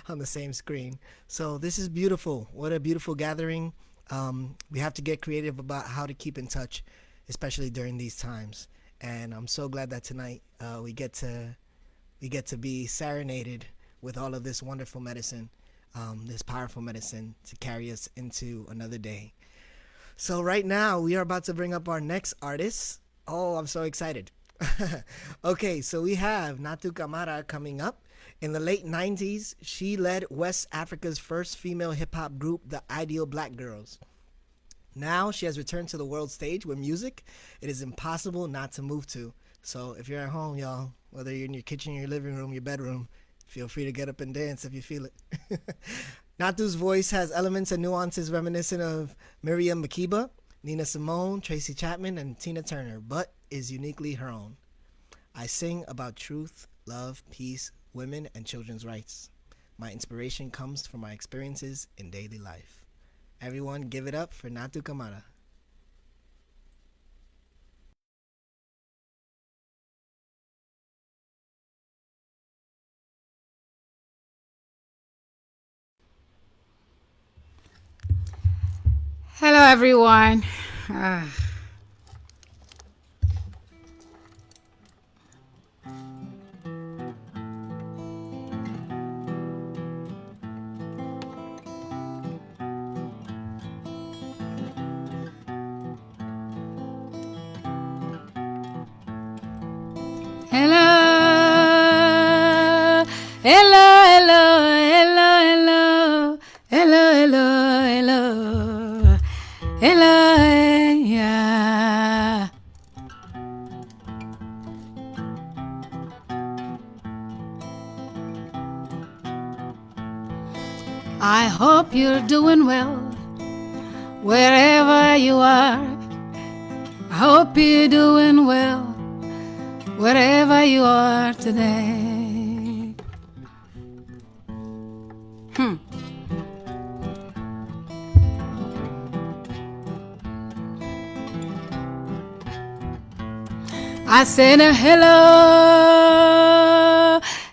on the same screen. So this is beautiful. What a beautiful gathering. We have to get creative about how to keep in touch, especially during these times. And I'm so glad that tonight we get to be serenaded with all of this wonderful medicine, this powerful medicine to carry us into another day. So right now we are about to bring up our next artist. Oh, I'm so excited. Okay, so we have Natu Kamara coming up. In the late 90s, she led West Africa's first female hip-hop group, the Ideal Black Girls. Now she has returned to the world stage with music it is impossible not to move to. So if you're at home, y'all, whether you're in your kitchen, your living room, your bedroom, feel free to get up and dance if you feel it. Natu's voice has elements and nuances reminiscent of Miriam Makeba, Nina Simone, Tracy Chapman, and Tina Turner, but is uniquely her own. I sing about truth, love, peace, women, and children's rights. My inspiration comes from my experiences in daily life. Everyone give it up for Natu Kamara. Hello, everyone. Hello, hello, hello, hello, hello, hello, hello, hello, hello, yeah. I hope you're doing well wherever you are. I hope you're doing well wherever you are today. I said hello,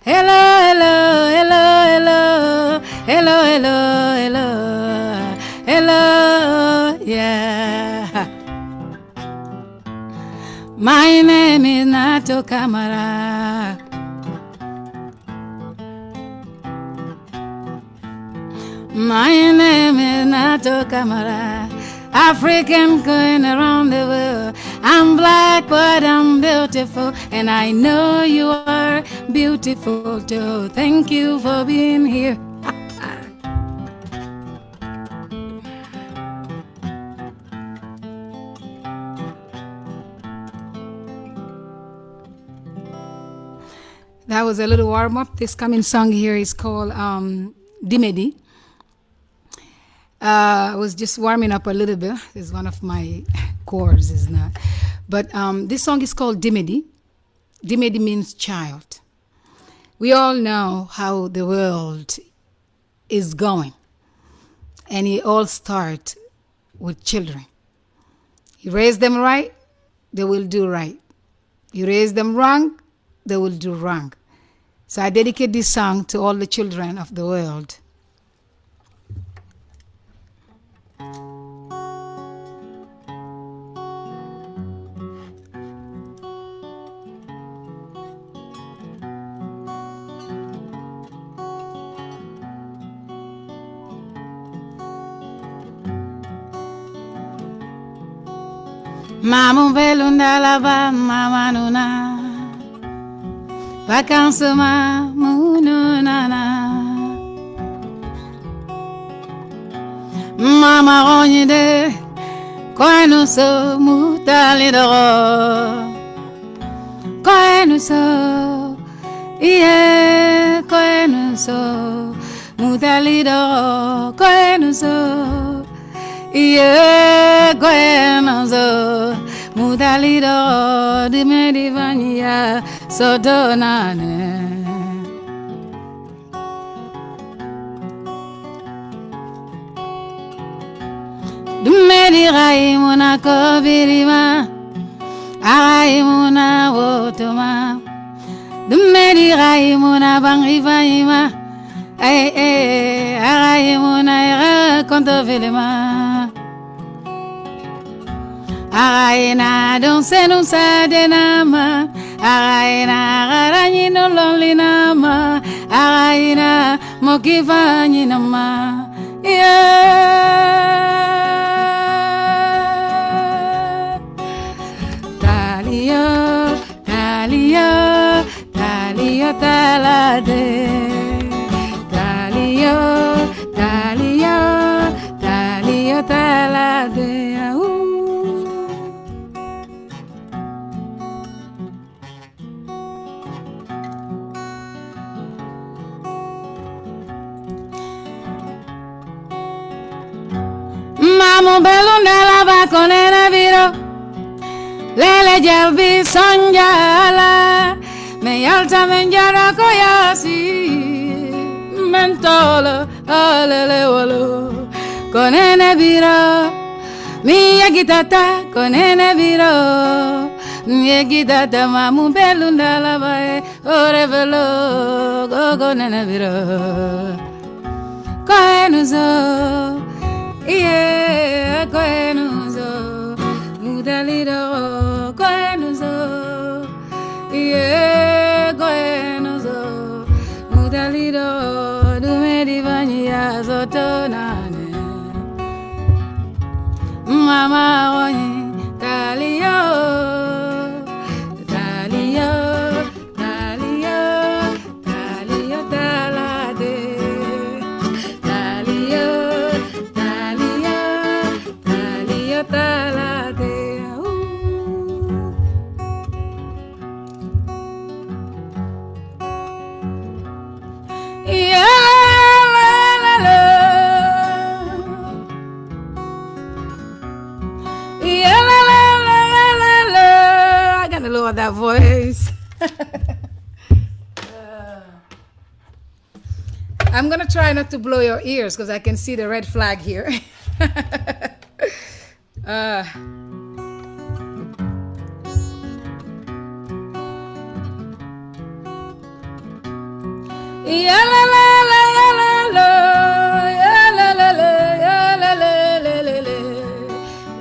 hello, hello, hello, hello, hello, hello, hello, hello, yeah. My name is Natu Kamara. My name is Natu Kamara. African going around the world. I'm black but I'm beautiful, and I know you are beautiful too. Thank you for being here. That was a little warm-up. This coming song here is called Dimedi. I was just warming up a little bit. It's one of my chords, is not. But this song is called Dimedi. Dimedi means child. We all know how the world is going. And it all starts with children. You raise them right, they will do right. You raise them wrong, they will do wrong. So I dedicate this song to all the children of the world. Maman belunda lava mama nuna. Vacances mamunana. Mama ronide. Quoi nous sommes mutalidoro. Quoi nous sommes. Yeah, quoi nous sommes mutalidoro. Quoi nous sommes. Yeah, quoi nous sommes mutalidoro. Dimedi vania. So donane. Dumedi raimuna kobirima. Araimuna wotoma. Dumedi raimuna bangivaima. Araimuna era kontovilima. Araina don't say no sadenama. Araina garanyi no lonely nama. Araina mokivanyi nama. Yeah. Talia, Talia, Talia, Talade. Talia, Talia, Talia, Talade. Mamu belunda lava con el viro. Lele jalbi sonjala. Me alta menjara koyasi. Mentola alele walo. Con el viro. Mi agitata con el viro. Mi agitata mamu belunda lava. Ore velo go con el viro. Koenuzo. Yeah, koenuzo, mudalido, koenuzo. Yeah, koenuzo, mudalido, dumedivanya zotonane. Mama oye, talio, talio, talio, talio, talade, talio. I gotta lower that voice. I'm gonna try not to blow your ears because I can see the red flag here. Yeah, la la la la la, yeah la la la, yeah la la la la la,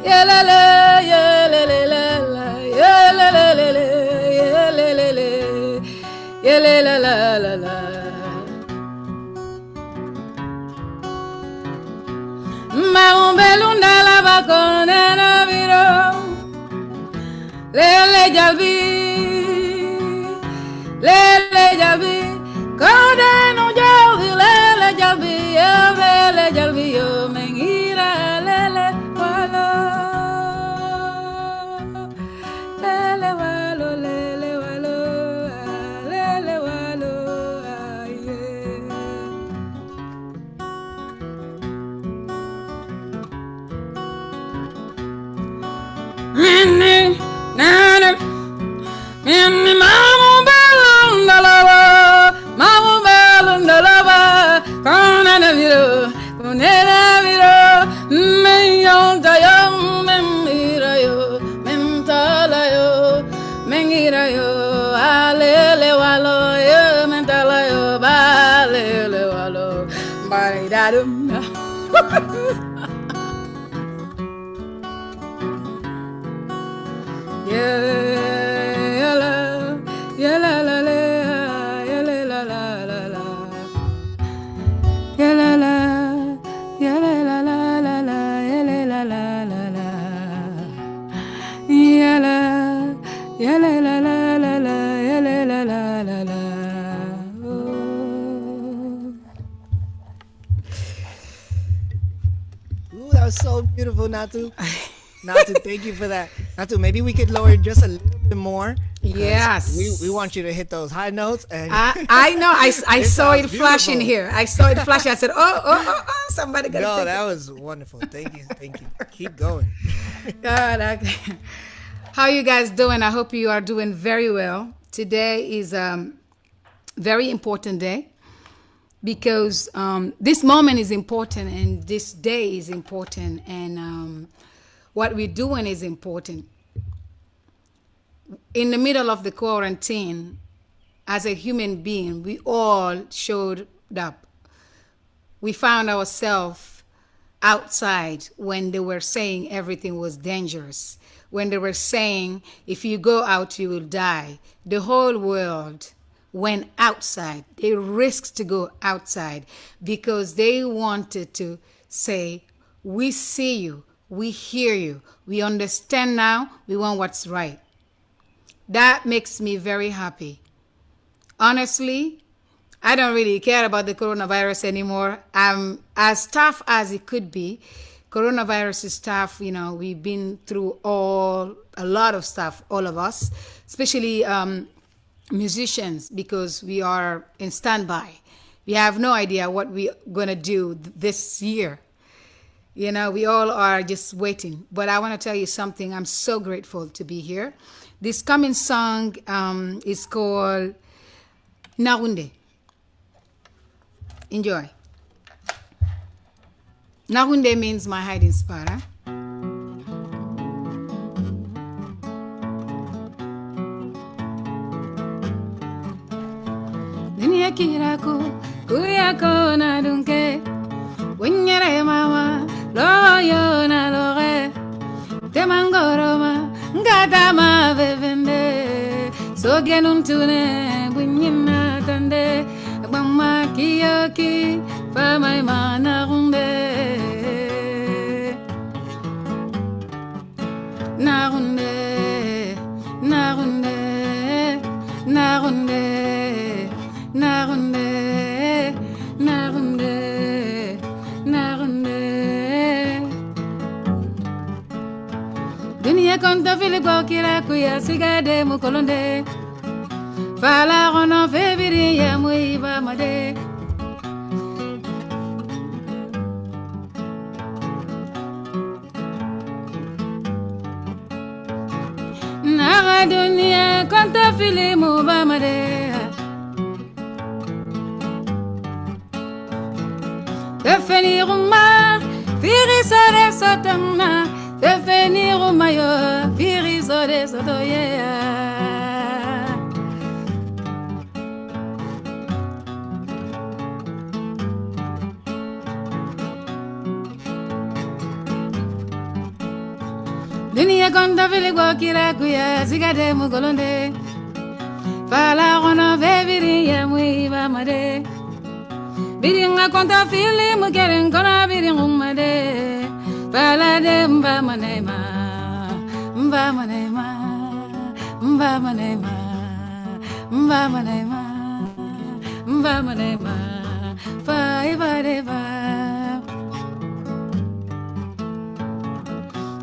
yeah la la, yeah la la la la, yeah la la la la, yeah la la la, yeah la la la la la. Marumbelunda lava con el viro, lele jalbi, lele jalbi. Kodeno jalbi, lele jalbi, lele jalbi, yo mengira lele walo, lele walo, lele walo, lele walo, yeah. Minni, nana, minni, mama, belunda lava. Mamu belunda lava, con el viro, me yonta yo, me mira yo, me mentala yo, me gira yo, alele walo, yo mentala yo, balele walo, baidadum. Yeah, la, yeah, la, la, la. Ooh, that was so beautiful, Natu. Natu, thank you for that. Natu, maybe we could lower it just a little bit more. Yes. We want you to hit those high notes. And I know. I saw it beautiful. flashing here. I saw it flashing. I said, oh, somebody got no, to that was wonderful. Thank you. Keep going. God, how you guys doing? I hope you are doing very well. Today is very important day because this moment is important and this day is important, and what we're doing is important. In the middle of the quarantine, as a human being, we all showed up. We found ourselves outside when they were saying everything was dangerous, when they were saying if you go out you will die. The whole world went outside. They risked to go outside because they wanted to say, we see you, we hear you, we understand now, we want what's right. That makes me very happy. Honestly, I don't really care about the coronavirus anymore. I'm as tough as it could be. Coronavirus is tough. We've been through a lot of stuff, all of us, especially musicians, because we are in standby. We have no idea what we're going to do this year. We all are just waiting. But I want to tell you something. I'm so grateful to be here. This coming song is called Narunde. Enjoy. Narunde means my hiding spot. Huh? Dunia kiraku kuyako na dunke winyere mama loyo na lore temangoroma ngatama vevende sogenuntune bunyina tande bamma kiyoki famai mana runde narunde narunde narunde narunde narunde narunde dunia konta fili kwa kira kuya sigade mukolonde fala rono febiri ya muiba made naga dunia konta fili muba made definir uma virisore sotana definir uma yo virisore sotoya dunia konta fili kwa kira kuya sigade mugolonde fala rono veviri ya muiba made biringa konta fili mugeren kona biringumade fala de mba manema mba manema mba manema mba manema mba manema fa ibadeva.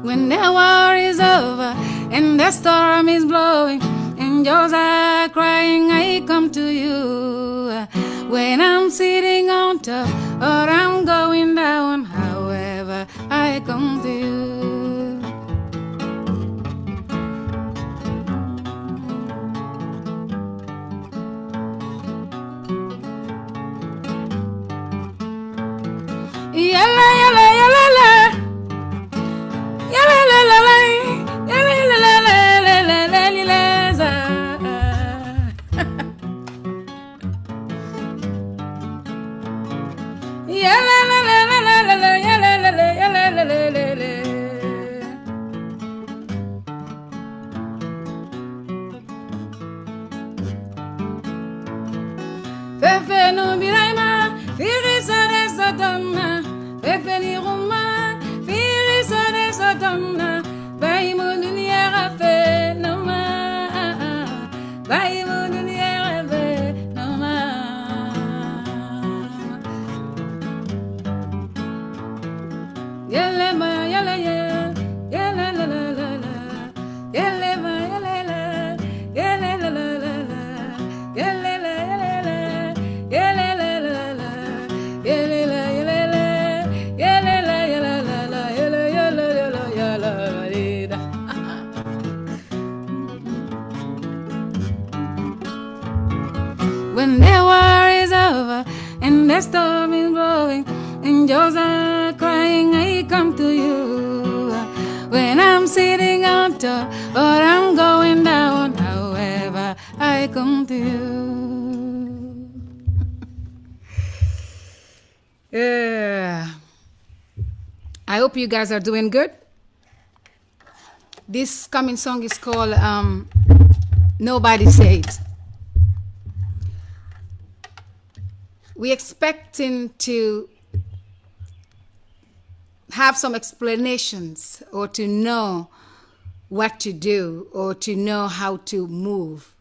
When the war is over and the storm is blowing, angels are crying, I come to you. When I'm sitting on top or I'm going down, however, I come to you. Yalla, yalla, yalla, la. Yalla, la, la, la. Yalla, la, la, la, la, la, la, la, la, za. Yalla, la, la, la, la, la, la, yalla, la, la, yalla, la, la, la, la. Fefe no biraima, firi sare satana. Fefe ni ruma, firi sare satana. Bayi mo dunia rafe nama. Bayi mo dunia rafe nama. Yalla ma yalla ya, yalla la la la la. Yalla ma yalla la, yalla la la la la. Yalla la yalla la, yalla la la la. Yalla la yalla la, yalla la yalla la la. Yalla yalla yalla yalla la. When the war is over and the storm is blowing, angels are crying, I come to you. When I'm sitting on top or I'm going down, however, I come to you. Yeah. I hope you guys are doing good. This coming song is called Nobody Said. We're expecting to have some explanations or to know what to do or to know how to move.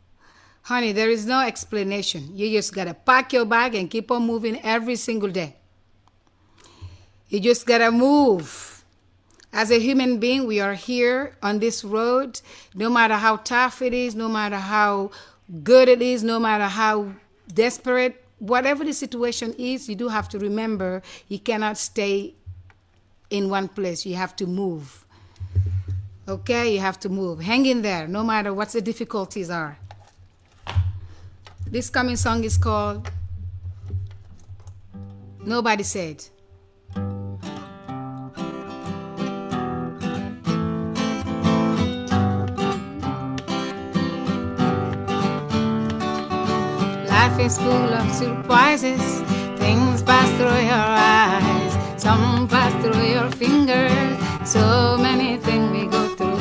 Honey, there is no explanation. You just got to pack your bag and keep on moving every single day. You just got to move. As a human being, we are here on this road. No matter how tough it is, no matter how good it is, no matter how desperate, whatever the situation is, you do have to remember you cannot stay in one place. You have to move. Okay, you have to move. Hang in there, no matter what the difficulties are. This coming song is called Nobody Said. Life is full of surprises. Things pass through your eyes. Some pass through your fingers. So many things we go through.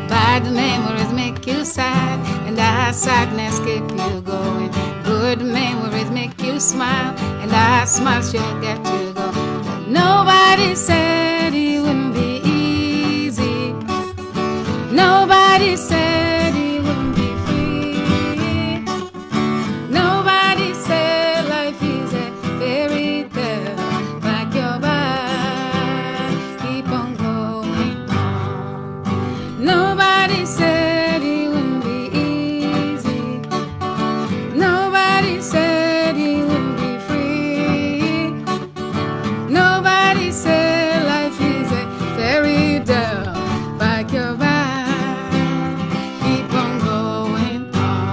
Bad memories make you sad, and that sadness keep you going. Good memories make you smile, and that smile sure get you go. But nobody said it wouldn't be easy. Nobody said it wouldn't be free. Nobody said life is a fairy tale. Pack your bag, keep on going on. Nobody said it wouldn't be easy. Nobody said it wouldn't be free. Nobody said life is a fairy tale. Pack your bag, keep on going on.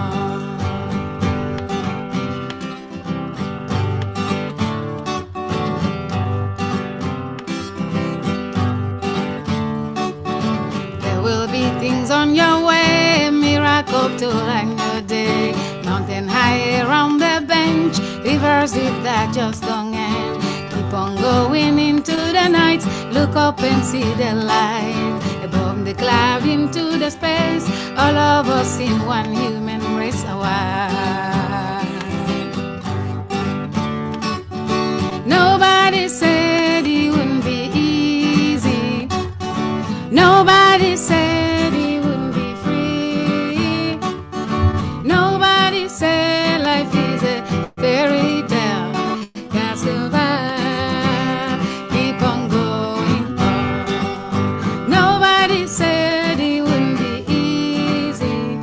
There will be things on your way, miracle to lighten your day. Mountain high around the bench, rivers deep that just don't end. Keep on going into the night, look up and see the light. Above the cloud into the space, all of us in one human race. Nobody said it wouldn't be easy. Nobody said it wouldn't be free. Nobody said life is a fairy tale. Can't survive, keep on going on. Nobody said it wouldn't be easy.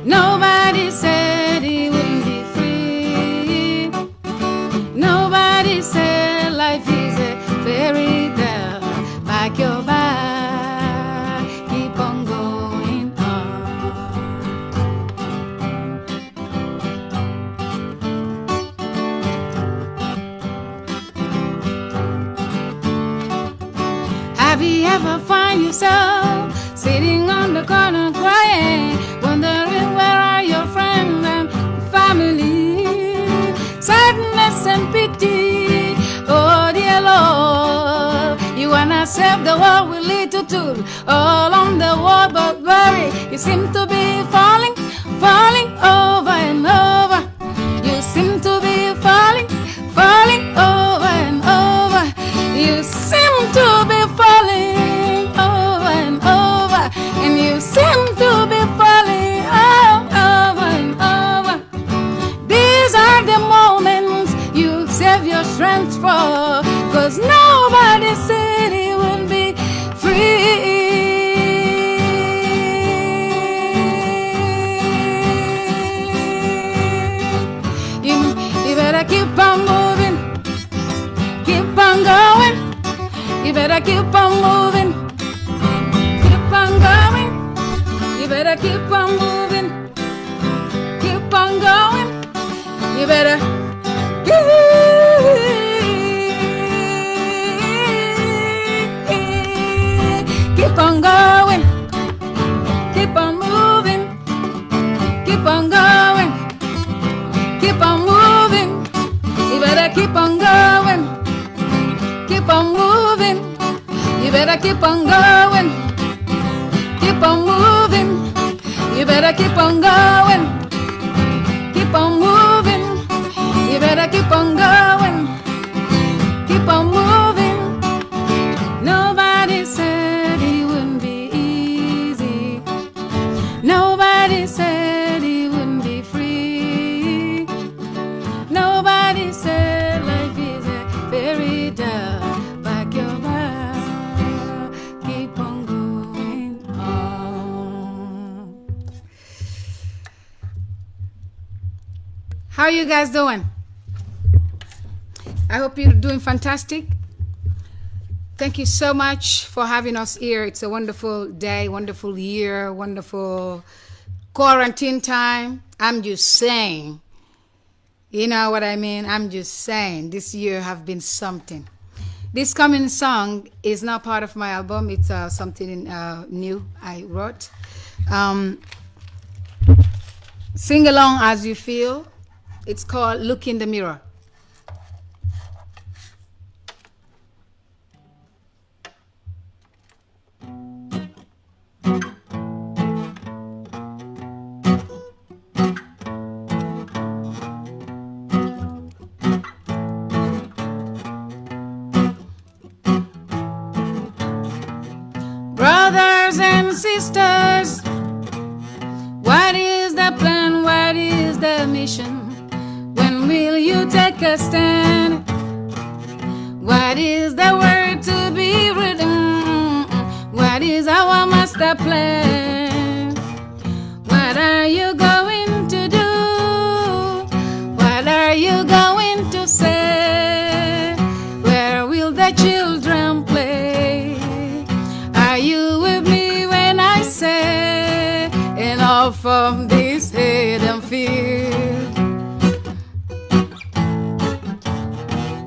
Nobody said it wouldn't be free. Nobody said life is a fairy tale. Pack your bag, keep on going on. Have you ever find yourself sitting on the corner crying, wondering where are your friends and family? Sadness and pity, oh dear Lord, you wanna save the world with little tool all on the wall, but worry, you seem to be falling, falling over and over. You seem to be falling, falling over and over. You seem to be falling over and over, and you seem to be falling over and over. These are the moments you save your strength for, 'cause nobody said it would be free. You better keep on moving, keep on going. You better keep on moving, keep on going. You better keep on moving, keep on going. You better keep on going. Keep on moving. You better keep on going. Keep on moving. You better keep on going. Keep on moving. You better keep on going. Keep on moving. You better keep on going. Keep on moving. Nobody said it wouldn't be easy. Nobody said it wouldn't be free. Nobody said life is a fairy tale. Back your back. Keep on going on. How are you guys doing? I hope you're doing fantastic. Thank you so much for having us here. It's a wonderful day, wonderful year, wonderful quarantine time. I'm just saying, you know what I mean? I'm just saying, this year have been something. This coming song is not part of my album. It's something new I wrote. Sing along as you feel. It's called Look in the Mirror. Brothers and sisters, what is the plan? What is the mission? When will you take a stand? What is the word to be written? What is our master plan? What are you going to do? What are you going to say? Where will the children play? Are you with me when I say enough of this hate and fear?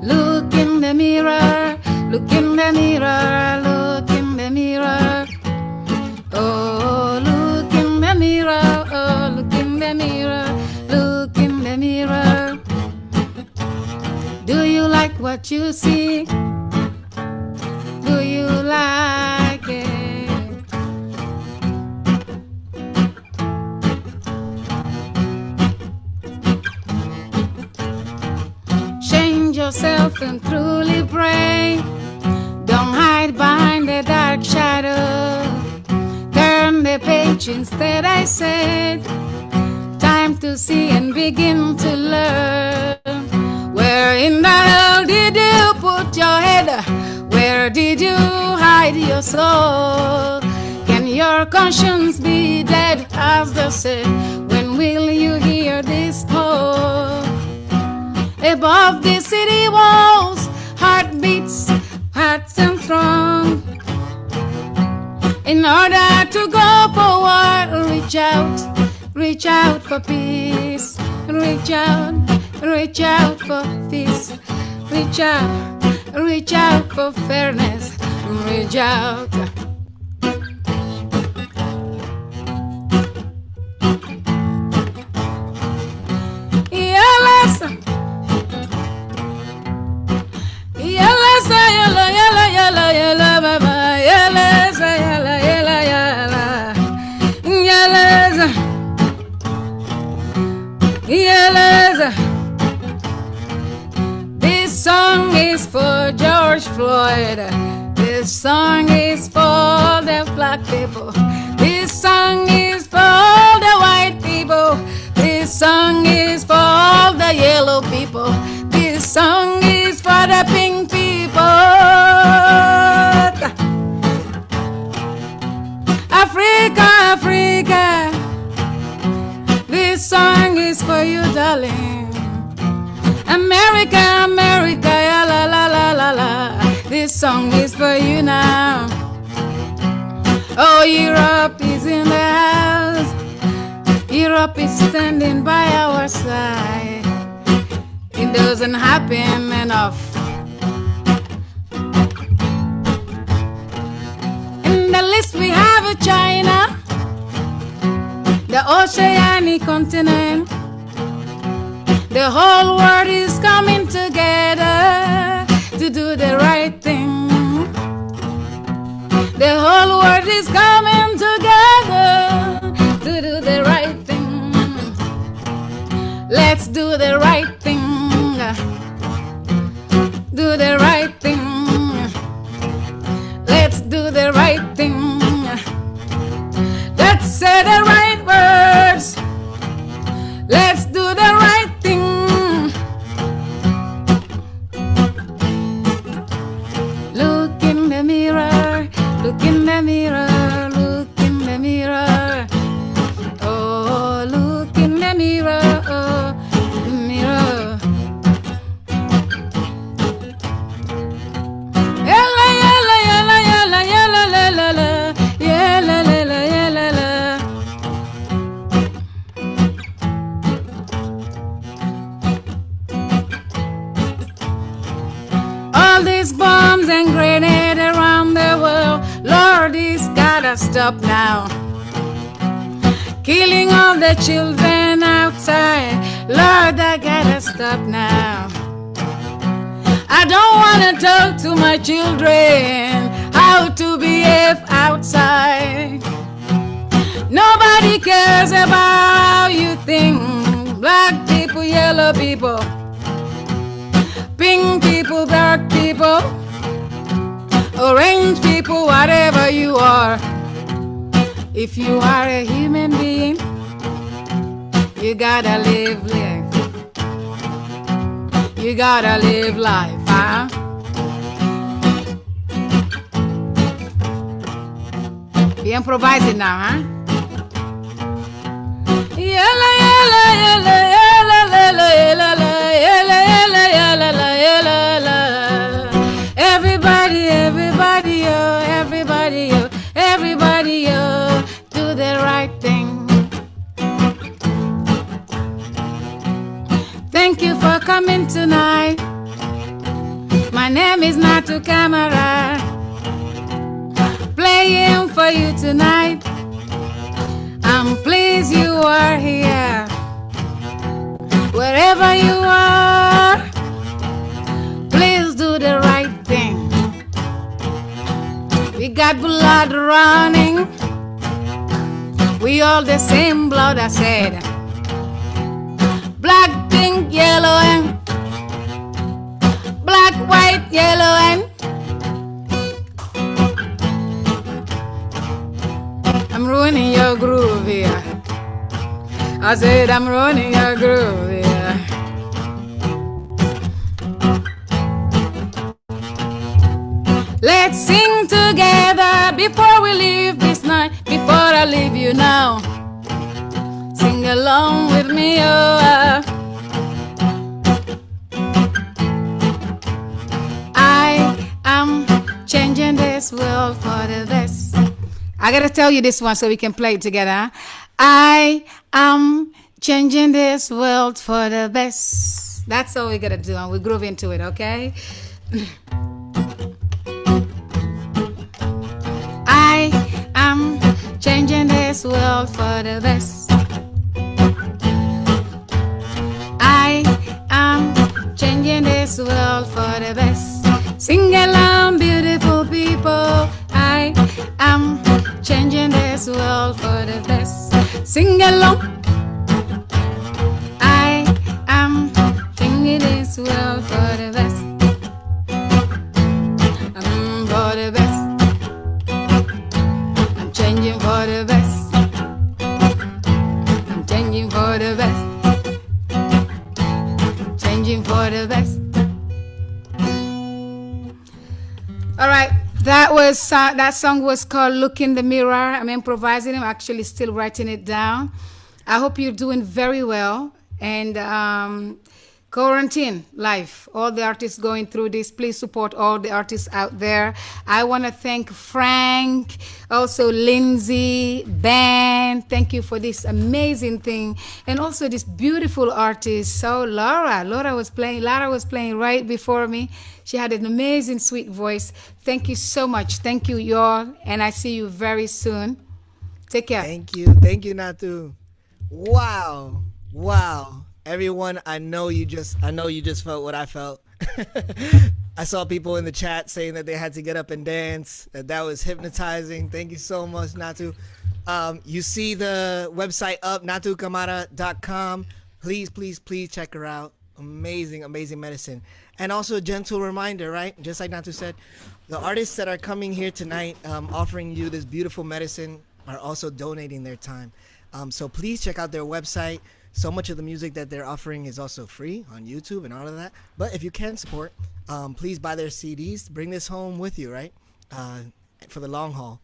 Look in the mirror, look in the mirror, look in the mirror. Oh, look in the mirror, oh, look in the mirror, look in the mirror. Do you like what you see? Do you like it? Change yourself and truly pray. Don't hide behind the dark shadow. Turn the page instead, I said. Time to see and begin to learn. Where in the hell did you put your head? Where did you hide your soul? Can your conscience be dead, as they say? When will you hear this call? Above the city walls, heartbeats, hearts and strong. In order to go forward, reach out for peace. Reach out for peace. Reach out for fairness. Reach out. This song is for George Floyd. This song is for the black people. This song is for the white people. This song is for all the yellow people. This song is for the pink people. Africa, Africa. This song is for you, darling. America, America, ya la la la la la. This song is for you now. Oh, Europe is in the house. Europe is standing by our side. It doesn't happen enough. In the list we have China. the oceanic continent. The whole world is coming together to do the right thing. The whole world is coming together to do the right thing. Let's do the right thing. Do the right thing. Let's do the right thing. Let's say the right words. Let's do the right thing. Look in the mirror. Look in the mirror. Look in the mirror. Oh, look in the mirror. Oh, mirror. Yalla, yalla, yalla, yalla, yalla, la, la, la. Yalla, la, la, yalla, la. All these bombs and grenades around the world, Lord, it's gotta stop now. Killing all the children outside, Lord, I gotta stop now. I don't wanna talk to my children how to behave outside. Nobody cares about how you think. Black people, yellow people, pink people, dark people, orange people, whatever you are. If you are a human being, you gotta live life. You gotta live life, huh? Be improvising now, huh? Yalla, yalla, yalla, yalla, yalla, yalla, yalla, yalla, yalla, yalla, yalla. Everybody, everybody, oh, everybody, oh, everybody, oh, do the right thing. Thank you for coming tonight. My name is Natu Camera. Playing for you tonight. I'm pleased you are here. Wherever you are, please do the right thing. We got blood running. We all the same blood, I said. Black, pink, yellow, and black, white, yellow, and I'm ruining your groove here. I said I'm ruining your groove here. Let's sing together before we leave this night. Before I leave you now, sing along with me, oh. I am changing this world for the best. I gotta tell you this one so we can play it together. I am changing this world for the best. That's all we gotta do, and we groove into it, okay? I am changing this world for the best. I am changing this world for the best. Sing along, beautiful people. I am changing this world for the best. Sing along. I am changing this world for the best. For the best. I'm changing for the best. I'm changing for the best. Changing for the best. All right, that song was called "Look in the Mirror." I'm improvising. I'm actually still writing it down. I hope you're doing very well. And quarantine life, all the artists going through this, please support all the artists out there. I want to thank Frank, also Lindsay, Ben, thank you for this amazing thing, and also this beautiful artist. So Lara was playing right before me. She had an amazing sweet voice. Thank you so much. Thank you, y'all, and I see you very soon. Take care. Thank you, Natu. Wow. Wow. Everyone, I know you just felt what I felt. I saw people in the chat saying that they had to get up and dance. That was hypnotizing. Thank you so much, Natu. You see the website up, natukamara.com. Please, please, please check her out. Amazing, amazing medicine. And also a gentle reminder, right? Just like Natu said, the artists that are coming here tonight, offering you this beautiful medicine, are also donating their time. So please check out their website. So much of the music that they're offering is also free on YouTube and all of that. But if you can support, please buy their CDs. Bring this home with you, right? For the long haul.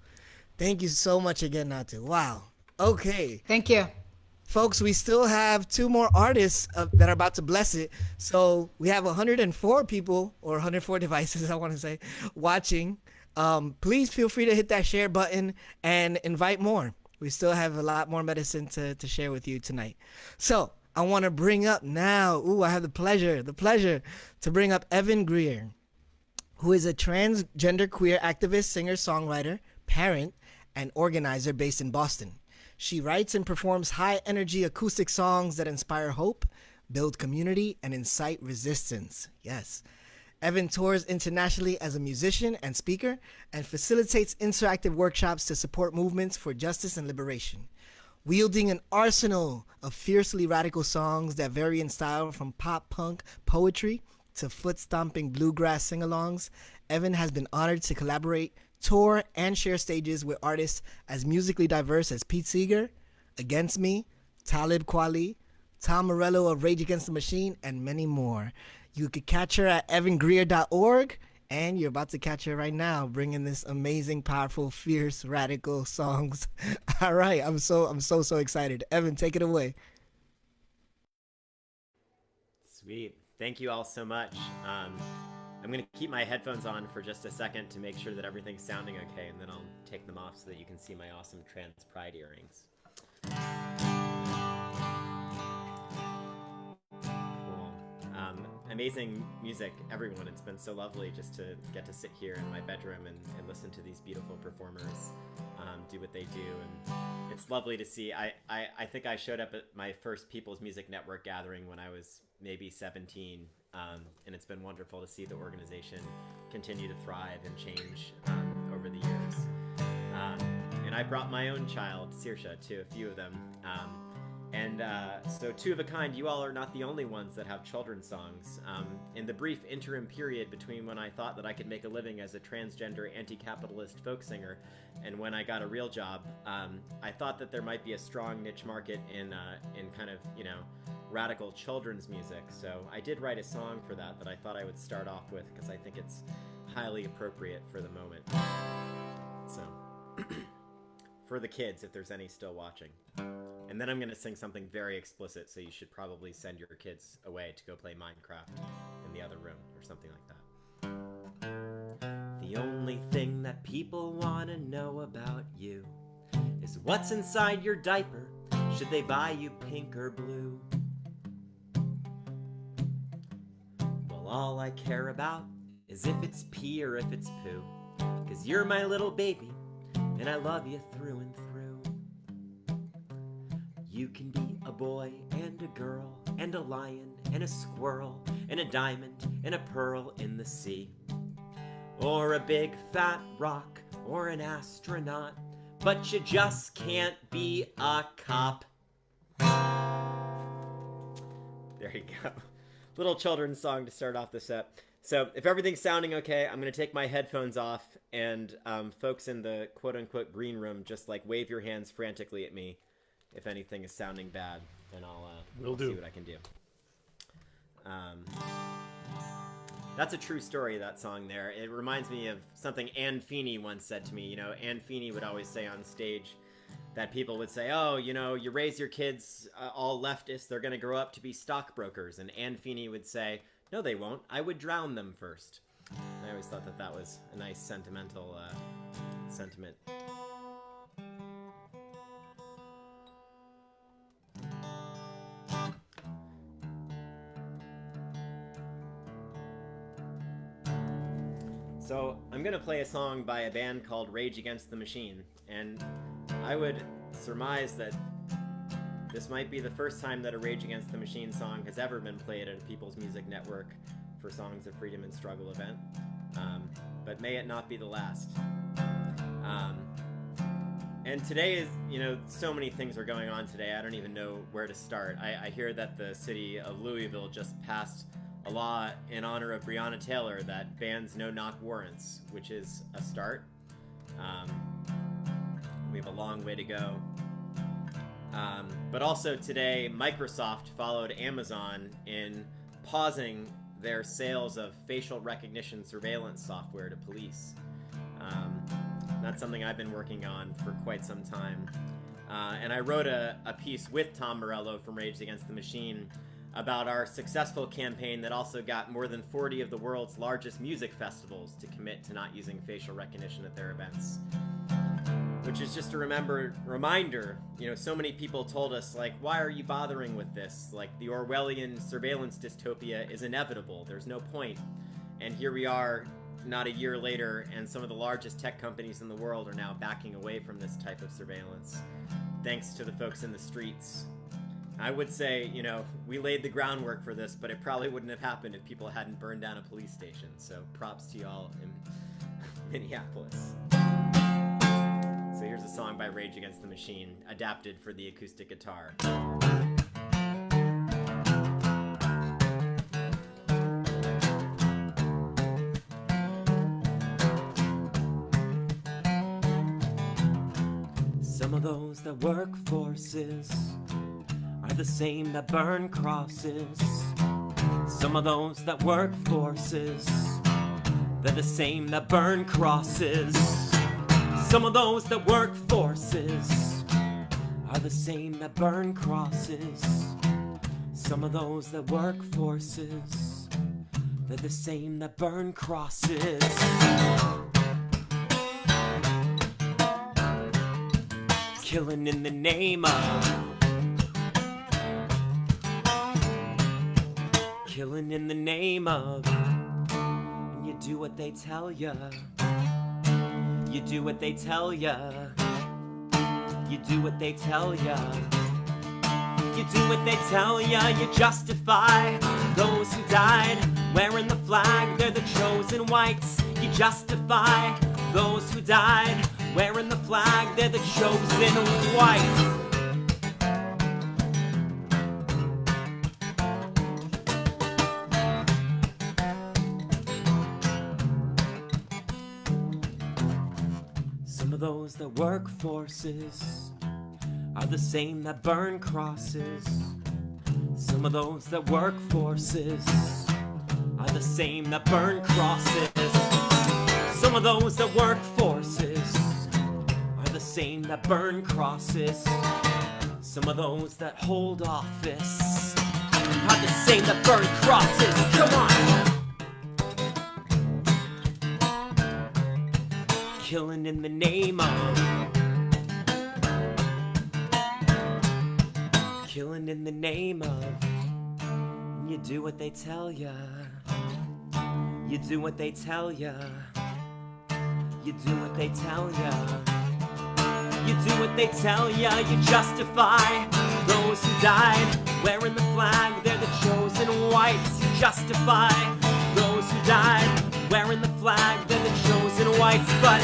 Thank you so much again, Natu. Wow. Okay. Thank you. Folks, we still have 2 more artists that are about to bless it. So we have 104 people, or 104 devices, I want to say, watching. Please feel free to hit that share button and invite more. We still have a lot more medicine to share with you tonight. So I want to bring up now, I have the pleasure to bring up Evan Greer, who is a transgender queer activist, singer, songwriter, parent, and organizer based in Boston. She writes and performs high-energy acoustic songs that inspire hope, build community, and incite resistance. Yes. Evan tours internationally as a musician and speaker and facilitates interactive workshops to support movements for justice and liberation. Wielding an arsenal of fiercely radical songs that vary in style from pop-punk poetry to foot-stomping bluegrass sing-alongs, Evan has been honored to collaborate, tour, and share stages with artists as musically diverse as Pete Seeger, Against Me, Talib Kweli, Tom Morello of Rage Against the Machine, and many more. You could catch her at evangreer.org, and you're about to catch her right now, bringing this amazing, powerful, fierce, radical songs. All right, I'm so excited. Evan, take it away. Sweet. Thank you all so much. I'm going to keep my headphones on for just a second to make sure that everything's sounding okay, and then I'll take them off so that you can see my awesome trans pride earrings. Cool. Amazing music, everyone. It's been so lovely just to get to sit here in my bedroom and listen to these beautiful performers do what they do. And it's lovely to see. I think I showed up at my first People's Music Network gathering when I was maybe 17. And it's been wonderful to see the organization continue to thrive and change over the years. And I brought my own child, Saoirse, to a few of them. So 2 of a kind, you all are not the only ones that have children's songs. In the brief interim period between when I thought that I could make a living as a transgender anti-capitalist folk singer and when I got a real job, I thought that there might be a strong niche market in kind of, radical children's music. So I did write a song for that I thought I would start off with because I think it's highly appropriate for the moment. So, for the kids, if there's any still watching. And then I'm going to sing something very explicit, so you should probably send your kids away to go play Minecraft in the other room or something like that. The only thing that people want to know about you is what's inside your diaper. Should they buy you pink or blue? Well, all I care about is if it's pee or if it's poo. 'Cause you're my little baby, and I love you through and through. You can be a boy and a girl, and a lion and a squirrel, and a diamond and a pearl in the sea. Or a big fat rock, or an astronaut, but you just can't be a cop. There you go. Little children's song to start off the set. So if everything's sounding okay, I'm going to take my headphones off, and folks in the quote-unquote green room, just like wave your hands frantically at me if anything is sounding bad, and I'll see what I can do. That's a true story, that song there. It reminds me of something Anne Feeney once said to me. Anne Feeney would always say on stage that people would say, oh, you raise your kids all leftists, they're going to grow up to be stockbrokers. And Anne Feeney would say, no, they won't. I would drown them first. And I always thought that was a nice sentimental sentiment. So I'm going to play a song by a band called Rage Against the Machine, and I would surmise that This might be the first time that a Rage Against the Machine song has ever been played at a People's Music Network for Songs of Freedom and Struggle event, but may it not be the last. And today is, so many things are going on today, I don't even know where to start. I hear that the city of Louisville just passed a law in honor of Breonna Taylor that bans no-knock warrants, which is a start. We have a long way to go. But also today, Microsoft followed Amazon in pausing their sales of facial recognition surveillance software to police. That's something I've been working on for quite some time. And I wrote a piece with Tom Morello from Rage Against the Machine about our successful campaign that also got more than 40 of the world's largest music festivals to commit to not using facial recognition at their events. Which is just a reminder, so many people told us, like, why are you bothering with this? Like, the Orwellian surveillance dystopia is inevitable. There's no point. And here we are, not a year later, and some of the largest tech companies in the world are now backing away from this type of surveillance, thanks to the folks in the streets. I would say, we laid the groundwork for this, but it probably wouldn't have happened if people hadn't burned down a police station. So props to y'all in Minneapolis. So here's a song by Rage Against the Machine, adapted for the acoustic guitar. Some of those that work forces are the same that burn crosses. Some of those that work forces, they're the same that burn crosses. Some of those that work forces are the same that burn crosses. Some of those that work forces, they're the same that burn crosses. Killing in the name of, killing in the name of, and you do what they tell ya. You do what they tell ya. You do what they tell ya. You do what they tell ya. You justify those who died wearing the flag. They're the chosen whites. You justify those who died wearing the flag. They're the chosen whites. Those that work forces are the same that burn crosses. Some of those that work forces are the same that burn crosses. Some of those that work forces are the same that burn crosses. Some of those that hold office are the same that burn crosses. Come on! Killing in the name of, killing in the name of, you do what they tell ya. You do what they tell ya. You do what they tell ya. You do what they tell ya. You justify those who died wearing the flag. They're the chosen whites. You justify those who died wearing the flag. They're the chosen whites. But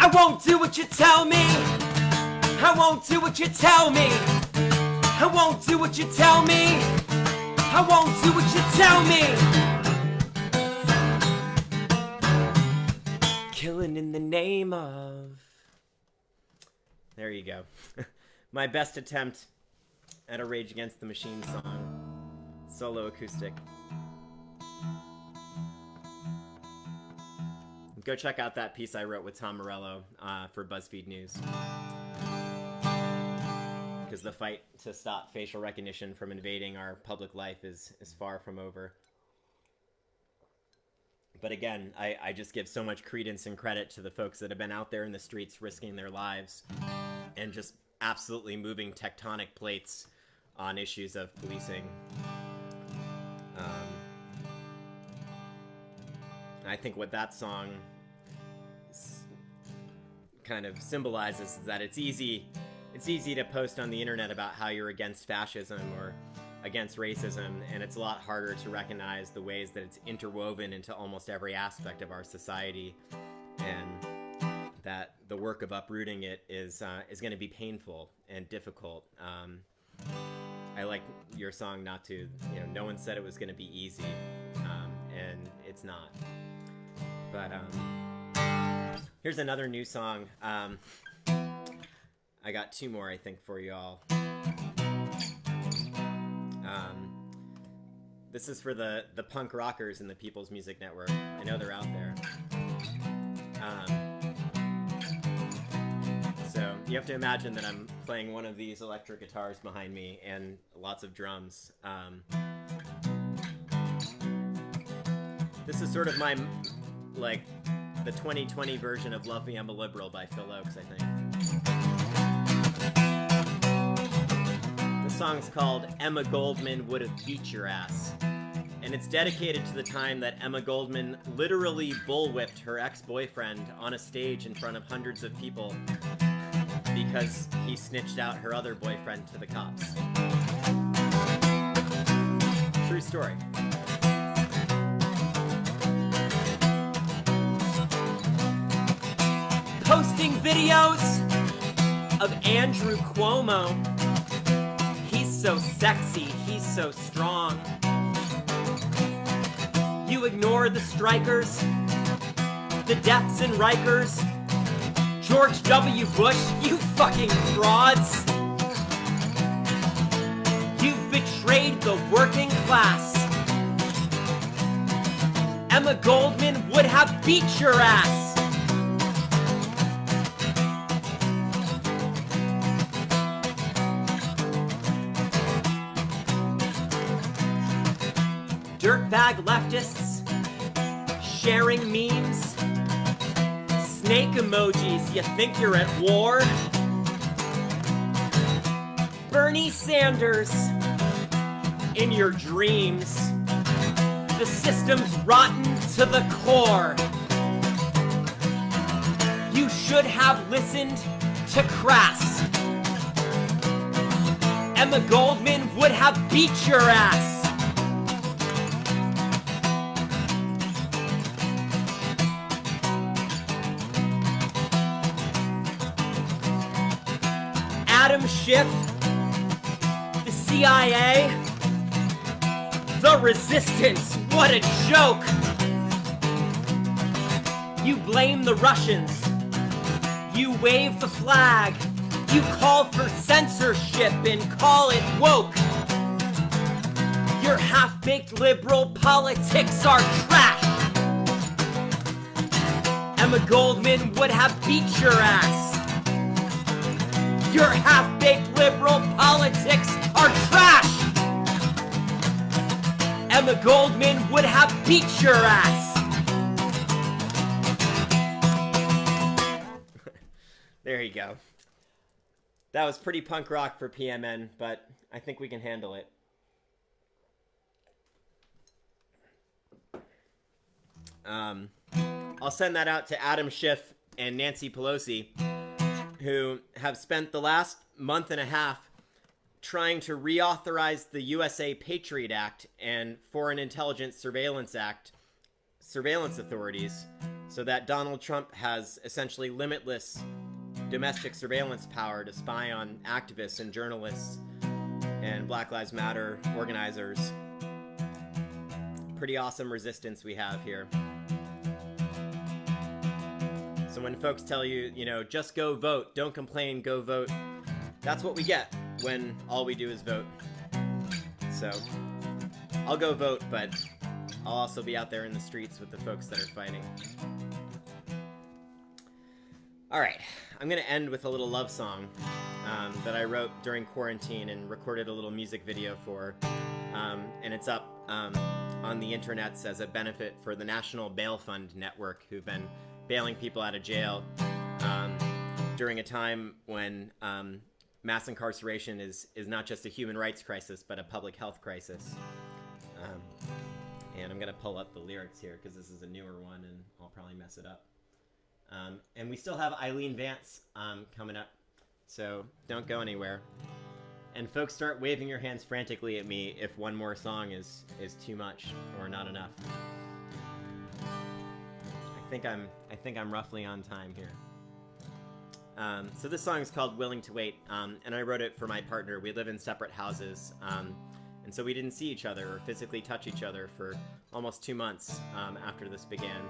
I won't do what you tell me. I won't do what you tell me. I won't do what you tell me. I won't do what you tell me. Killing in the name of. There you go. My best attempt at a Rage Against the Machine song. Solo acoustic. Go check out that piece I wrote with Tom Morello for BuzzFeed News. Because the fight to stop facial recognition from invading our public life is far from over. But again, I just give so much credence and credit to the folks that have been out there in the streets risking their lives and just absolutely moving tectonic plates on issues of policing. I think what that song kind of symbolizes is that it's easy it's easy to post on the internet about how you're against fascism or against racism, and it's a lot harder to recognize the ways that it's interwoven into almost every aspect of our society, and that the work of uprooting it is going to be painful and difficult. I like your song not to, no one said it was going to be easy, and it's not. But here's another new song. I got two more, I think, for you all. This is for the punk rockers in the People's Music Network. I know they're out there. So you have to imagine that I'm playing one of these electric guitars behind me and lots of drums. This is sort of my, like, the 2020 version of Love Me, I'm a Liberal by Phil Oakes, I think. The song's called Emma Goldman Would Have Beat Your Ass. And it's dedicated to the time that Emma Goldman literally bullwhipped her ex-boyfriend on a stage in front of hundreds of people because he snitched out her other boyfriend to the cops. True story. Posting videos of Andrew Cuomo. He's so sexy, he's so strong. You ignore the strikers, the deaths in Rikers, George W. Bush, you fucking frauds. You've betrayed the working class. Emma Goldman would have beat your ass. Dirtbag leftists sharing memes, snake emojis, you think you're at war? Bernie Sanders, in your dreams, the system's rotten to the core. You should have listened to Crass. Emma Goldman would have beat your ass. Adam Schiff, the CIA, the resistance, what a joke! You blame the Russians, you wave the flag, you call for censorship and call it woke. Your half-baked liberal politics are trash. Emma Goldman would have beat your ass. Your half-baked liberal politics are trash! Emma Goldman would have beat your ass! There you go. That was pretty punk rock for PMN, but I think we can handle it. I'll send that out to Adam Schiff and Nancy Pelosi, who have spent the last month and a half trying to reauthorize the USA Patriot Act and Foreign Intelligence Surveillance Act surveillance authorities so that Donald Trump has essentially limitless domestic surveillance power to spy on activists and journalists and Black Lives Matter organizers. Pretty awesome resistance we have here. So when folks tell you, just go vote, don't complain, go vote, that's what we get when all we do is vote. So I'll go vote, but I'll also be out there in the streets with the folks that are fighting. All right, I'm going to end with a little love song that I wrote during quarantine and recorded a little music video for. And it's up on the internets as a benefit for the National Bail Fund Network, who've been bailing people out of jail during a time when mass incarceration is not just a human rights crisis, but a public health crisis. And I'm going to pull up the lyrics here because this is a newer one and I'll probably mess it up. And we still have Eileen Vance coming up. so don't go anywhere. And folks, start waving your hands frantically at me if one more song is too much or not enough. I think I'm roughly on time here. So this song is called Willing to Wait, and I wrote it for my partner. We live in separate houses, and so we didn't see each other or physically touch each other for almost 2 months after this began.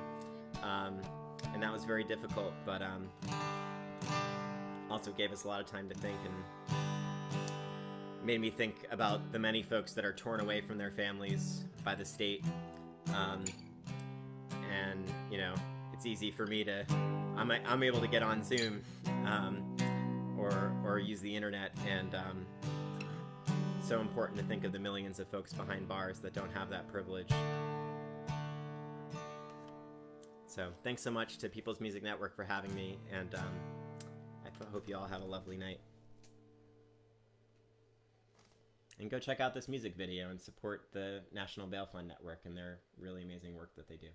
And that was very difficult, but also gave us a lot of time to think and made me think about the many folks that are torn away from their families by the state. And, you know, it's easy for me to, I'm able to get on Zoom or use the internet, and so important to think of the millions of folks behind bars that don't have that privilege. So thanks so much to People's Music Network for having me, and I hope you all have a lovely night. And go check out this music video and support the National Bail Fund Network and their really amazing work that they do.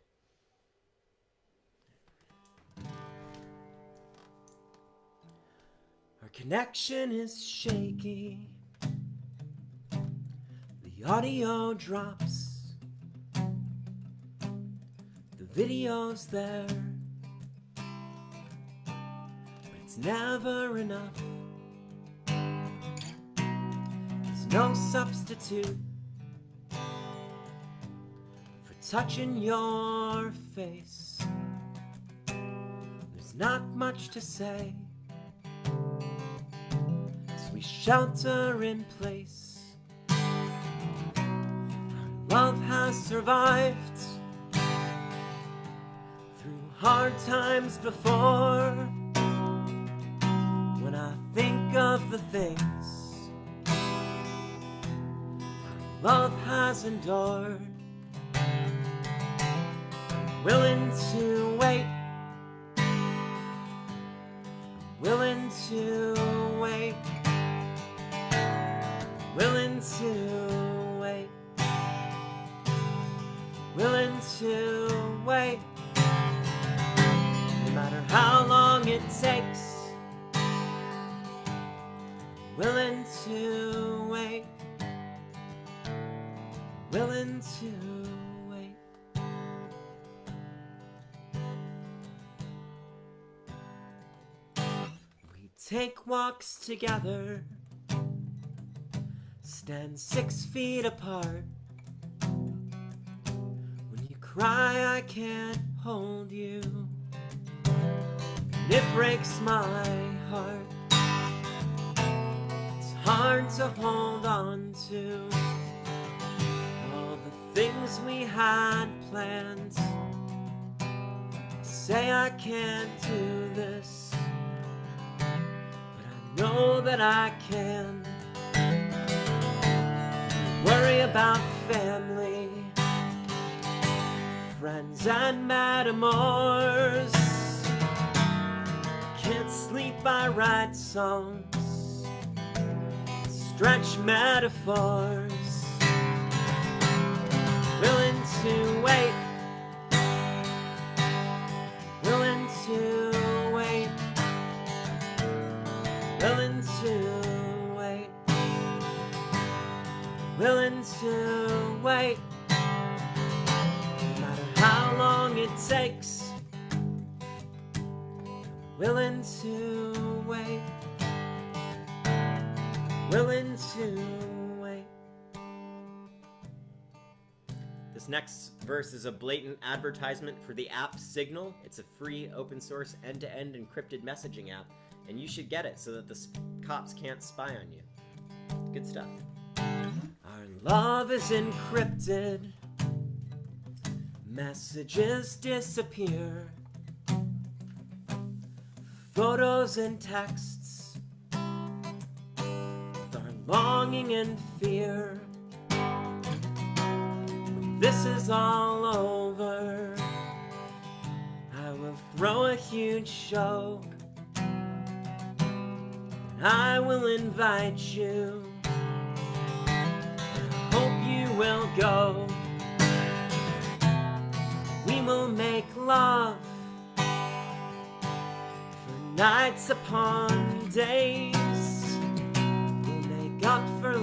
Our connection is shaky. The audio drops. The video's there. But it's never enough. There's no substitute for touching your face. There's not much to say. We shelter in place. Our love has survived through hard times before. When I think of the things our love has endured, I'm willing to wait. I'm willing to wait. Willing to wait. Willing to wait. No matter how long it takes. Willing to wait. Willing to wait. We take walks together. Stand 6 feet apart. When you cry, I can't hold you. And it breaks my heart. It's hard to hold on to all the things we had planned. I say I can't do this, but I know that I can. Worry about family, friends and metaphors. Can't sleep, I write songs, stretch metaphors. Willing to wait. Willing to wait. Willing to wait. Willing to wait. No matter how long it takes. Willing to wait. Willing to wait. This next verse is a blatant advertisement for the app Signal. It's a free, open source, end-to-end encrypted messaging app, and you should get it so that the cops can't spy on you. Good stuff. Our love is encrypted. Messages disappear. Photos and texts. With our longing and fear. When this is all over, I will throw a huge show. And I will invite you. Hope you will go. We will make love for nights upon days.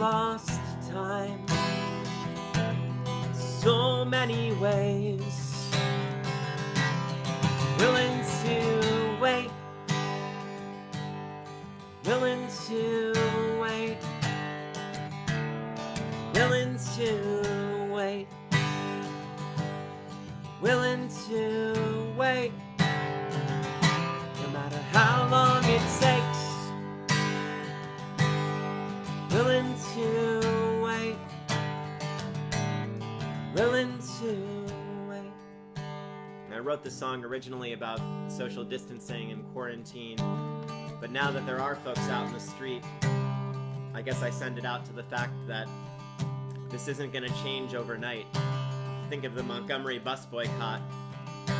lost time. So many ways. Willing to wait. Willing to wait. Willing to wait. Willing to wait. No matter how long it takes. Willing to wait. Willing to wait. I wrote this song originally about social distancing and quarantine, but now that there are folks out in the street, I guess I send it out to the fact that this isn't going to change overnight. Think of the Montgomery bus boycott.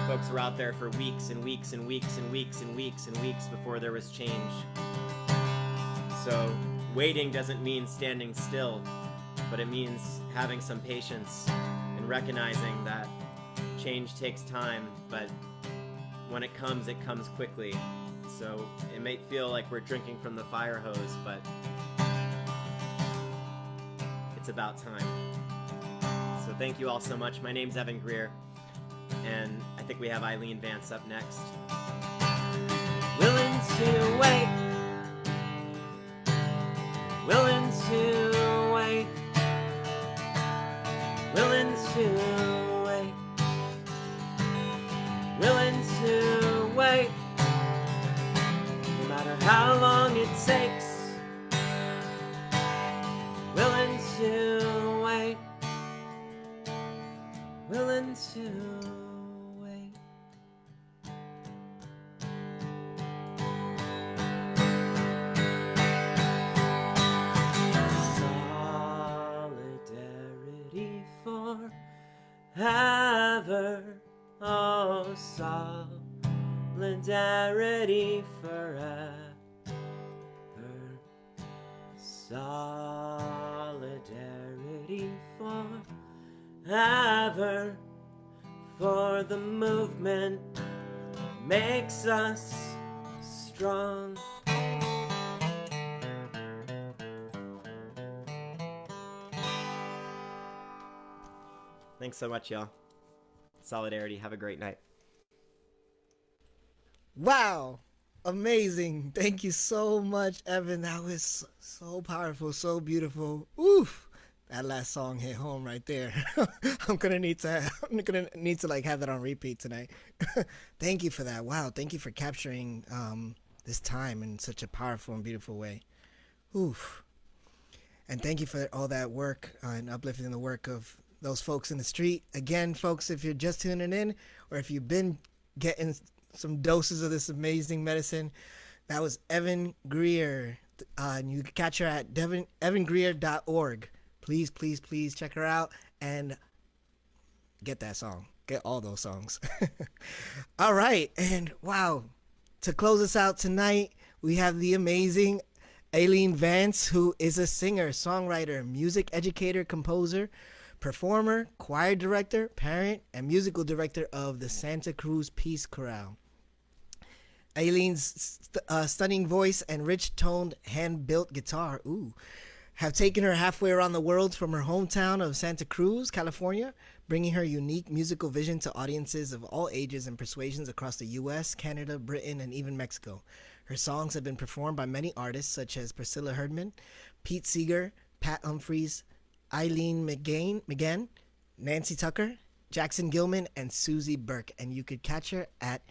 Folks were out there for weeks and weeks and weeks and weeks and weeks and weeks before there was change. So waiting doesn't mean standing still, but it means having some patience and recognizing that change takes time, but when it comes quickly. So it may feel like we're drinking from the fire hose, but it's about time. So thank you all so much. My name's Evan Greer, and I think we have Eileen Vance up next. Willing to wait. Willing to wait. Willing to wait. Willing to wait. No matter how long it takes. Willing to wait. Willing to wait. Solidarity forever. Oh, solidarity forever. Solidarity forever. For the movement makes us strong. Thanks so much, y'all. Solidarity. Have a great night. Wow. Amazing. Thank you so much, Evan. That was so powerful, so beautiful. Oof. That last song hit home right there. I'm gonna need to like have that on repeat tonight. Thank you for that. Wow. Thank you for capturing this time in such a powerful and beautiful way. Oof. And thank you for all that work and uplifting the work of those folks in the street. Again, folks, if you're just tuning in or if you've been getting some doses of this amazing medicine, that was Evan Greer. And you can catch her at evangreer.org. Please, please, please check her out and get that song. Get all those songs. All right. And wow, to close us out tonight, we have the amazing Eileen Vance, who is a singer, songwriter, music educator, composer, performer, choir director, parent, and musical director of the Santa Cruz Peace Chorale. Eileen's stunning voice and rich-toned hand-built guitar, have taken her halfway around the world from her hometown of Santa Cruz, California, bringing her unique musical vision to audiences of all ages and persuasions across the U.S., Canada, Britain, and even Mexico. Her songs have been performed by many artists such as Priscilla Herdman, Pete Seeger, Pat Humphries, Eileen McGann, Nancy Tucker, Jackson Gilman, and Susie Burke. And you could catch her at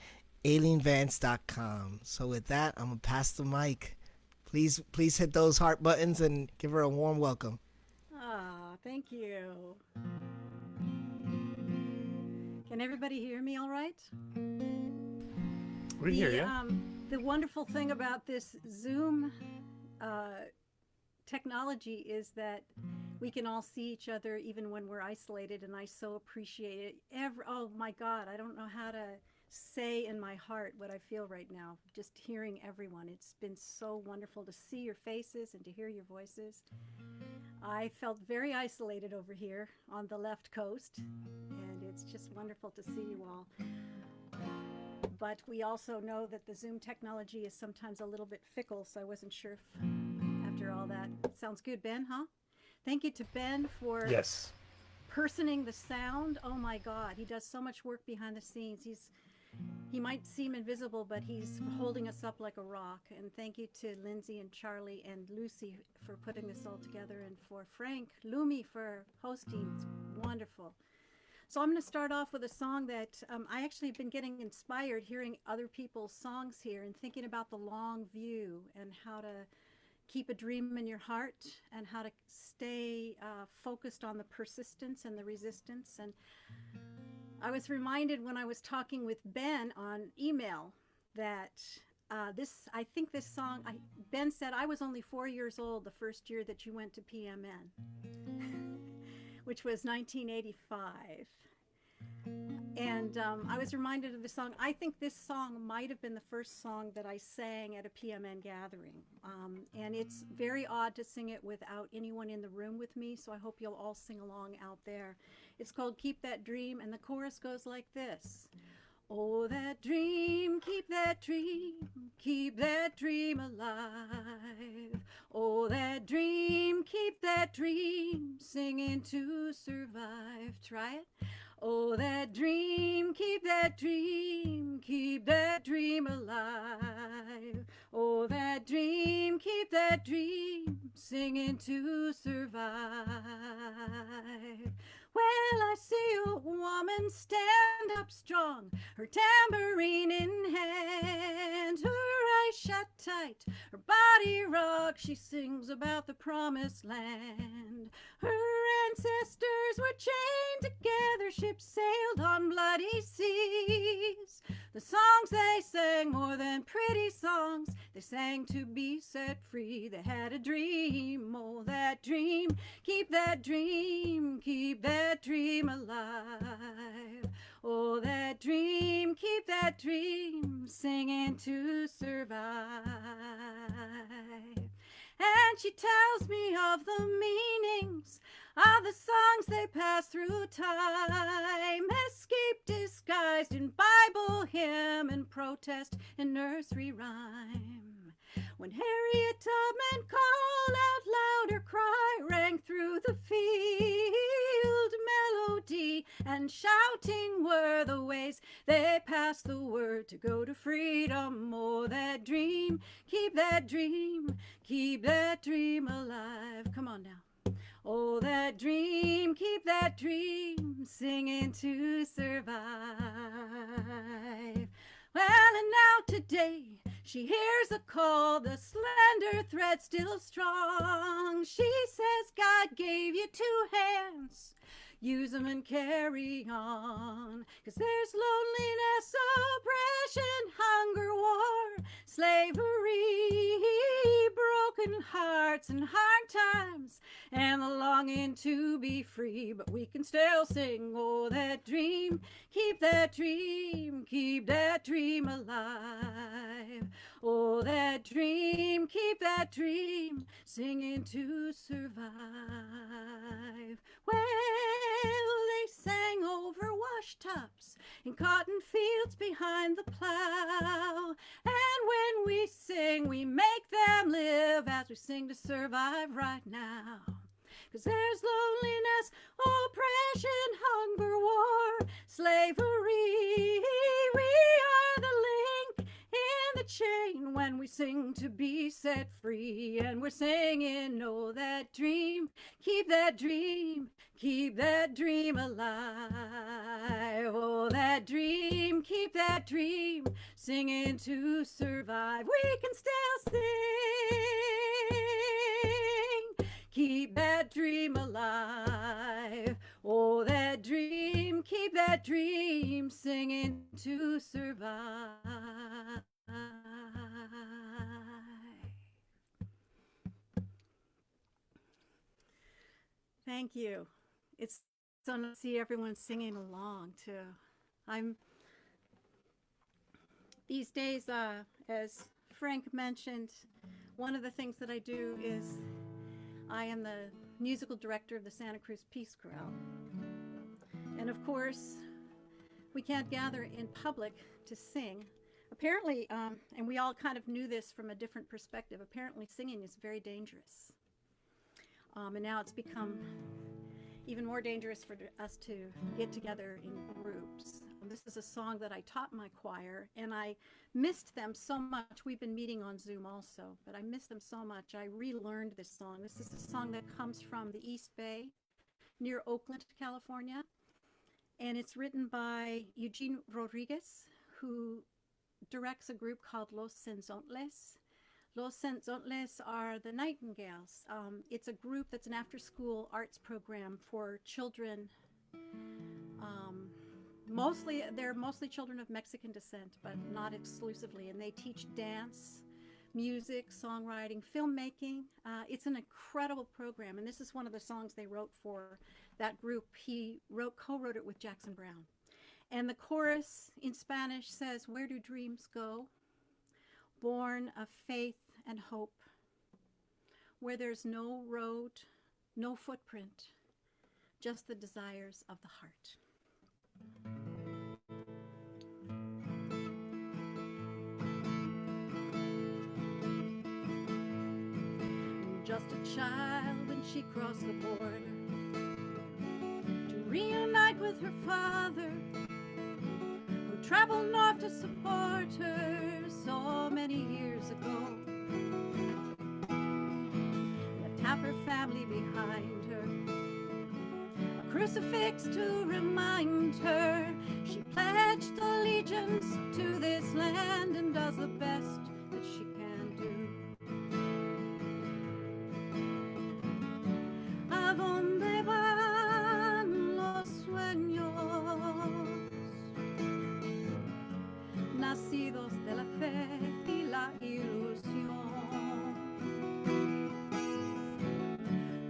AileenVance.com. So with that, I'm going to pass the mic. Please hit those heart buttons and give her a warm welcome. Ah, thank you. Can everybody hear me all right? We hear you. The wonderful thing about this Zoom technology is that we can all see each other even when we're isolated, and I so appreciate it. Oh my God, I don't know how to say in my heart what I feel right now, just hearing everyone. It's been so wonderful to see your faces and to hear your voices. I felt very isolated over here on the left coast, and it's just wonderful to see you all. But we also know that the Zoom technology is sometimes a little bit fickle, so I wasn't sure if after all that. Sounds good, Ben, huh? Thank you to Ben for Yes. personing the sound. Oh my God, he does so much work behind the scenes. He might seem invisible, but he's holding us up like a rock. And thank you to Lindsay and Charlie and Lucy for putting this all together, and for Frank Lumi for hosting. It's wonderful. So I'm going to start off with a song that I actually have been getting inspired hearing other people's songs here and thinking about the long view and how to keep a dream in your heart and how to stay focused on the persistence and the resistance. And I was reminded when I was talking with Ben on email that I think this song, Ben said, I was only 4 years old the first year that you went to PMN, which was 1985. And I was reminded of the song. I think this song might have been the first song that I sang at a PMN gathering. And it's very odd to sing it without anyone in the room with me, so I hope you'll all sing along out there. It's called Keep That Dream, and the chorus goes like this. Oh, that dream, keep that dream alive. Oh, that dream, keep that dream, singing to survive. Try it. Oh, that dream, keep that dream alive. Oh, that dream, keep that dream, singing to survive. Well, I see a woman stand up strong, her tambourine in hand, her eyes shut tight, her body rock, she sings about the promised land. Her ancestors were chained together, ships sailed on bloody seas. The songs they sang, more than pretty songs, they sang to be set free. They had a dream, oh, that dream, keep that dream alive. Oh, that dream, keep that dream, singing to survive. And she tells me of the meanings of the songs they pass through time, escape disguised in Bible hymn and protest in nursery rhyme. When Harriet Tubman called out loud, her cry rang through the field. Melody and shouting were the ways they passed the word to go to freedom. Oh, that dream, keep that dream alive. Come on now. Oh, that dream, keep that dream, singing to survive. Well, and now today she hears a call, the slender thread still strong. She says God gave you 2 hands, use them and carry on. 'Cause there's loneliness, oppression, hunger, war, slavery, broken hearts and hard times, and the longing to be free. But we can still sing, oh, that dream, keep that dream alive. Oh, that dream, keep that dream, singing to survive. Well, they sang over washtops in cotton fields behind the plow. And when we sing, we make them live as we sing to survive right now. 'Cause there's loneliness, oppression, hunger, war, slavery. We are the link in the chain when we sing to be set free. And we're singing, oh, that dream, keep that dream alive. Oh, that dream, keep that dream, singing to survive. We can still sing, keep that dream alive. Oh, that dream, keep that dream, singing to survive. Thank you. It's so nice to see everyone singing along too. These days, as Frank mentioned, one of the things that I do is I am the musical director of the Santa Cruz Peace Chorale. And of course, we can't gather in public to sing. Apparently, and we all kind of knew this from a different perspective, apparently singing is very dangerous. And now it's become even more dangerous for us to get together in groups. This is a song that I taught my choir, and I missed them so much. We've been meeting on Zoom also, but I missed them so much. I relearned this song. This is a song that comes from the East Bay near Oakland, California, and it's written by Eugene Rodriguez, who directs a group called Los Senzontles. Los Senzontles are the Nightingales. It's a group that's an after-school arts program for children. They're mostly children of Mexican descent, but not exclusively. And they teach dance, music, songwriting, filmmaking. It's an incredible program. And this is one of the songs they wrote for that group. He co-wrote it with Jackson Browne. And the chorus in Spanish says, "Where do dreams go? Born of faith and hope, where there's no road, no footprint, just the desires of the heart." Just a child when she crossed the border to reunite with her father, who traveled north to support her so many years ago. Left half her family behind her, a crucifix to remind her she pledged allegiance to this land and does the best that she can do. ¿A dónde van los sueños nacidos de la fe y la ilusión?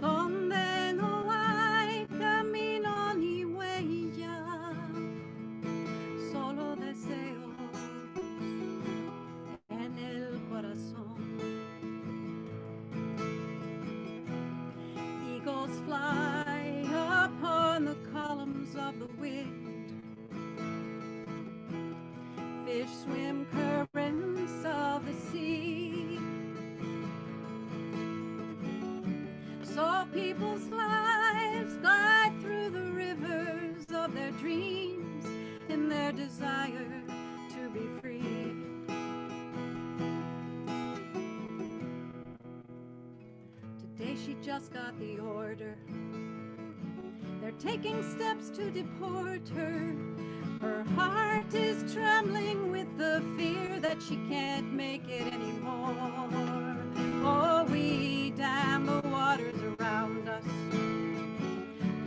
Donde no hay camino ni huella, solo deseos en el corazón. Eagles fly upon the columns of the wind. Fish swim currents of the sea. So people's lives glide through the rivers of their dreams in their desire to be free. Today she just got the order. They're taking steps to deport her. Her heart is trembling with the fear that she can't make it anymore. Oh, we dam the waters around us,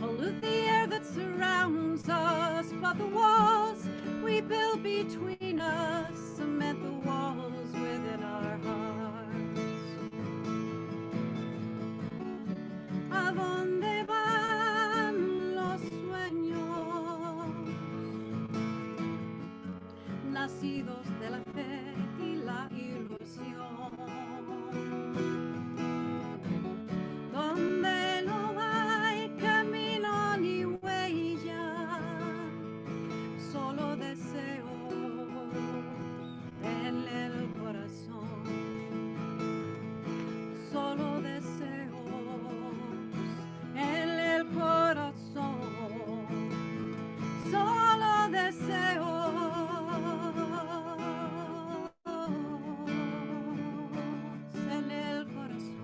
pollute the air that surrounds us, but the walls we build between us cement the walls within our hearts. ¿A dónde van los sueños nacidos de la fe y la ilusión? Donde no hay camino ni huella, solo deseo en el corazón, solo deseos en el corazón, solo deseos en el corazón.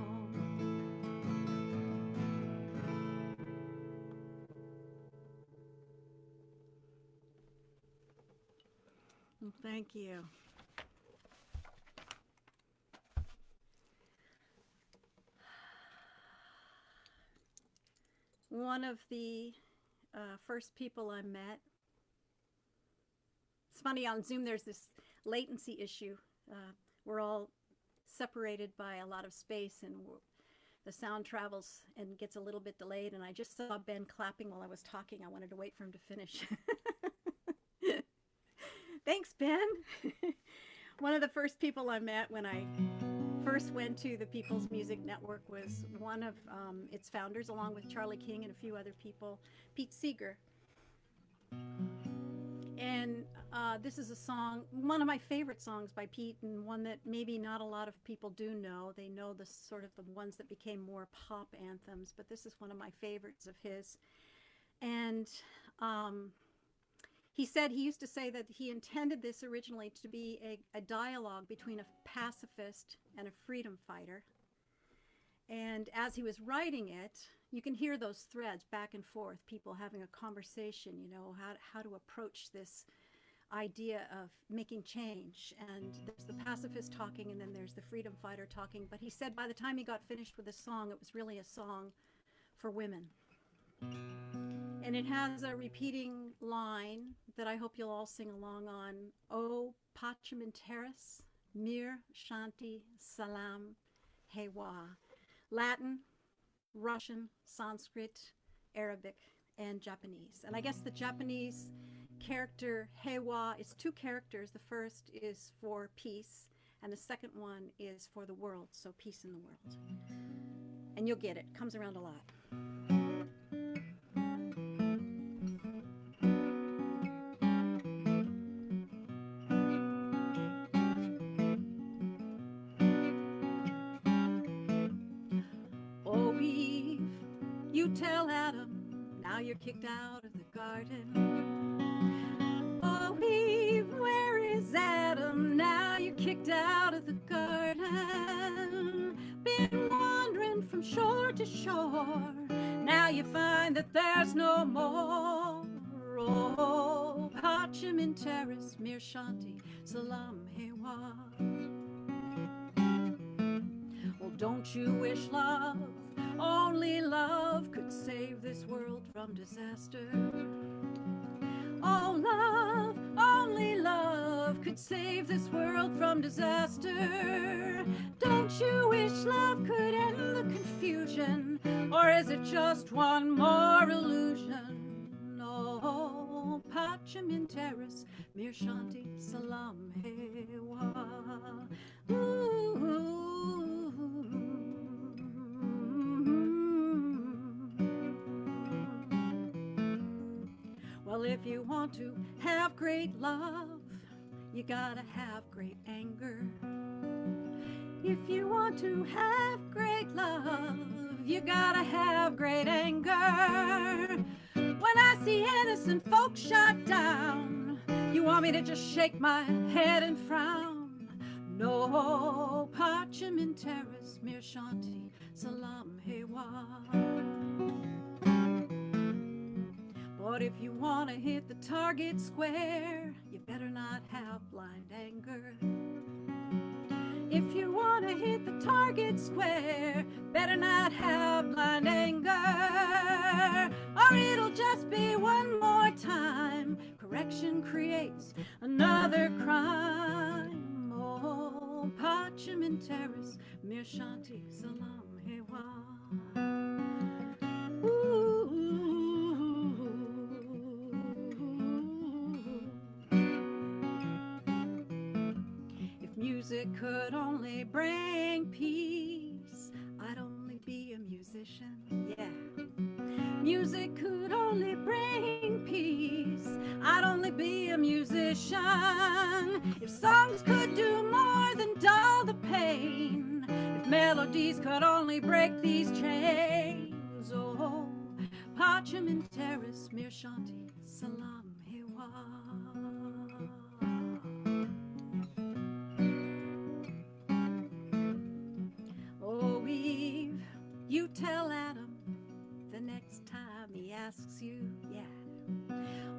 Thank you. One of the first people I met, it's funny, on Zoom there's this latency issue. We're all separated by a lot of space, and the sound travels and gets a little bit delayed, and I just saw Ben clapping while I was talking. I wanted to wait for him to finish. Thanks, Ben. One of the first people I met when I first went to the People's Music Network was one of its founders, along with Charlie King and a few other people, Pete Seeger. And this is a song, one of my favorite songs by Pete, and one that maybe not a lot of people do know. They know the sort of the ones that became more pop anthems, but this is one of my favorites of his. And he said, he used to say that he intended this originally to be a dialogue between a pacifist and a freedom fighter. And as he was writing it, you can hear those threads back and forth, people having a conversation, you know, how to approach this idea of making change. And there's the pacifist talking, and then there's the freedom fighter talking. But he said by the time he got finished with the song, it was really a song for women. And it has a repeating line that I hope you'll all sing along on. O Pachaminteris, Mir Shanti Salam Hewa. Latin, Russian, Sanskrit, Arabic, and Japanese. And I guess the Japanese character Hewa is two characters. The first is for peace, and the second one is for the world, so peace in the world. And you'll get it. Comes around a lot. Oh, Eve, you tell Adam, now you're kicked out of the garden. Oh, Eve, where is Adam? Now you're kicked out of the garden. Been wandering from shore to shore. Now you find that there's no more. Oh, Pachaminteris, Mir Shanti, Salam Hewa. Well, don't you wish love? Only love could save this world from disaster. Oh, love, only love could save this world from disaster. Don't you wish love could end the confusion? Or is it just one more illusion? Oh, Pachaminteris, Mir Shanti, Salam Hewa. Ooh. Well, if you want to have great love, you gotta have great anger. If you want to have great love, you gotta have great anger. When I see innocent folks shot down, you want me to just shake my head and frown? No, Pachaminteris, Mir Shanti, Salam Hewa. But if you want to hit the target square, you better not have blind anger. If you want to hit the target square, better not have blind anger. Or it'll just be one more time. Correction creates another crime. Oh, Pachaminteris, Mir Shanti, Salam Hewa. Music could only bring peace, I'd only be a musician, yeah. Music could only bring peace, I'd only be a musician. If songs could do more than dull the pain, if melodies could only break these chains, oh, Pachaminteris, Mir Shanti, Salam Hewa. You tell Adam the next time he asks you, yeah.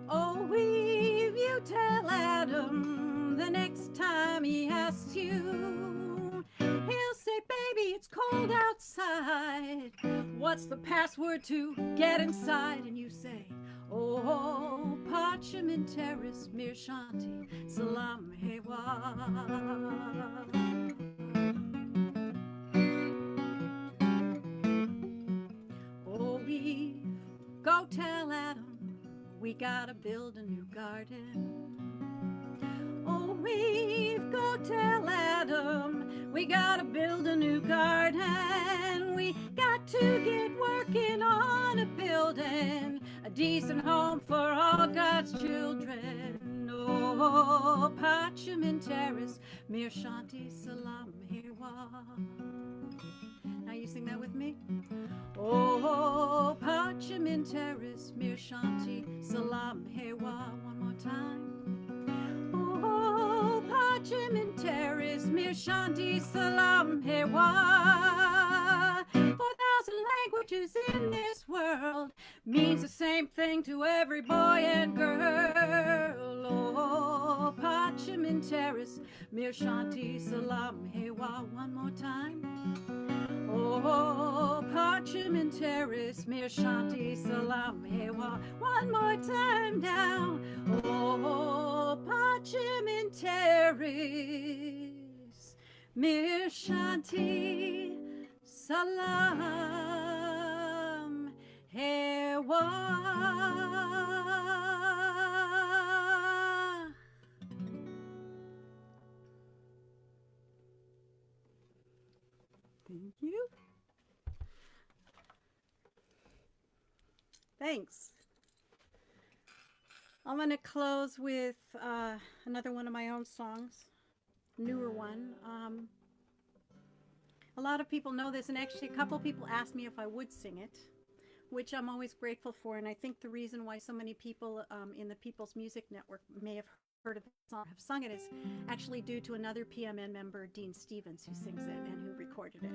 Oh, Eve, you tell Adam the next time he asks you. He'll say, baby, it's cold outside. What's the password to get inside? And you say, oh, Pachaminteris, Mir Shanti, Salam Hewa. Go tell Adam we gotta build a new garden. Oh, Eve, go tell Adam we gotta build a new garden. We got to get working on a building, a decent home for all God's children. Oh, Parchment Terrace, Mir Shanti Salam Hewa. Now you sing that with me. Oh, Parchment Terrace, Mir Shanti Salam Hewa. One more time. Oh, Parchment Terrace, Mir Shanti Salam Hewa. 4,000 languages in this world means the same thing to every boy and girl. Oh, Parchment Terrace, Mir Shanti Salam Hewa. One more time. Oh, Parchment Terrace, Mir Shanti Salam Hewa. One more time now. Oh, Parchment Terrace, Mir Shanti Salam Hewa. Thank you. Thanks. I'm going to close with another one of my own songs, newer one. A lot of people know this, and actually a couple people asked me if I would sing it, which I'm always grateful for. And I think the reason why so many people in the People's Music Network may have heard of the song, have sung it, is actually due to another PMN member, Dean Stevens, who sings it and who recorded it.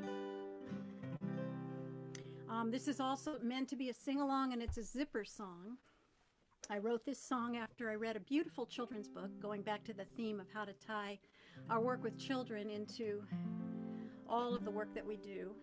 This is also meant to be a sing-along, and it's a zipper song. I wrote this song after I read a beautiful children's book, going back to the theme of how to tie our work with children into all of the work that we do.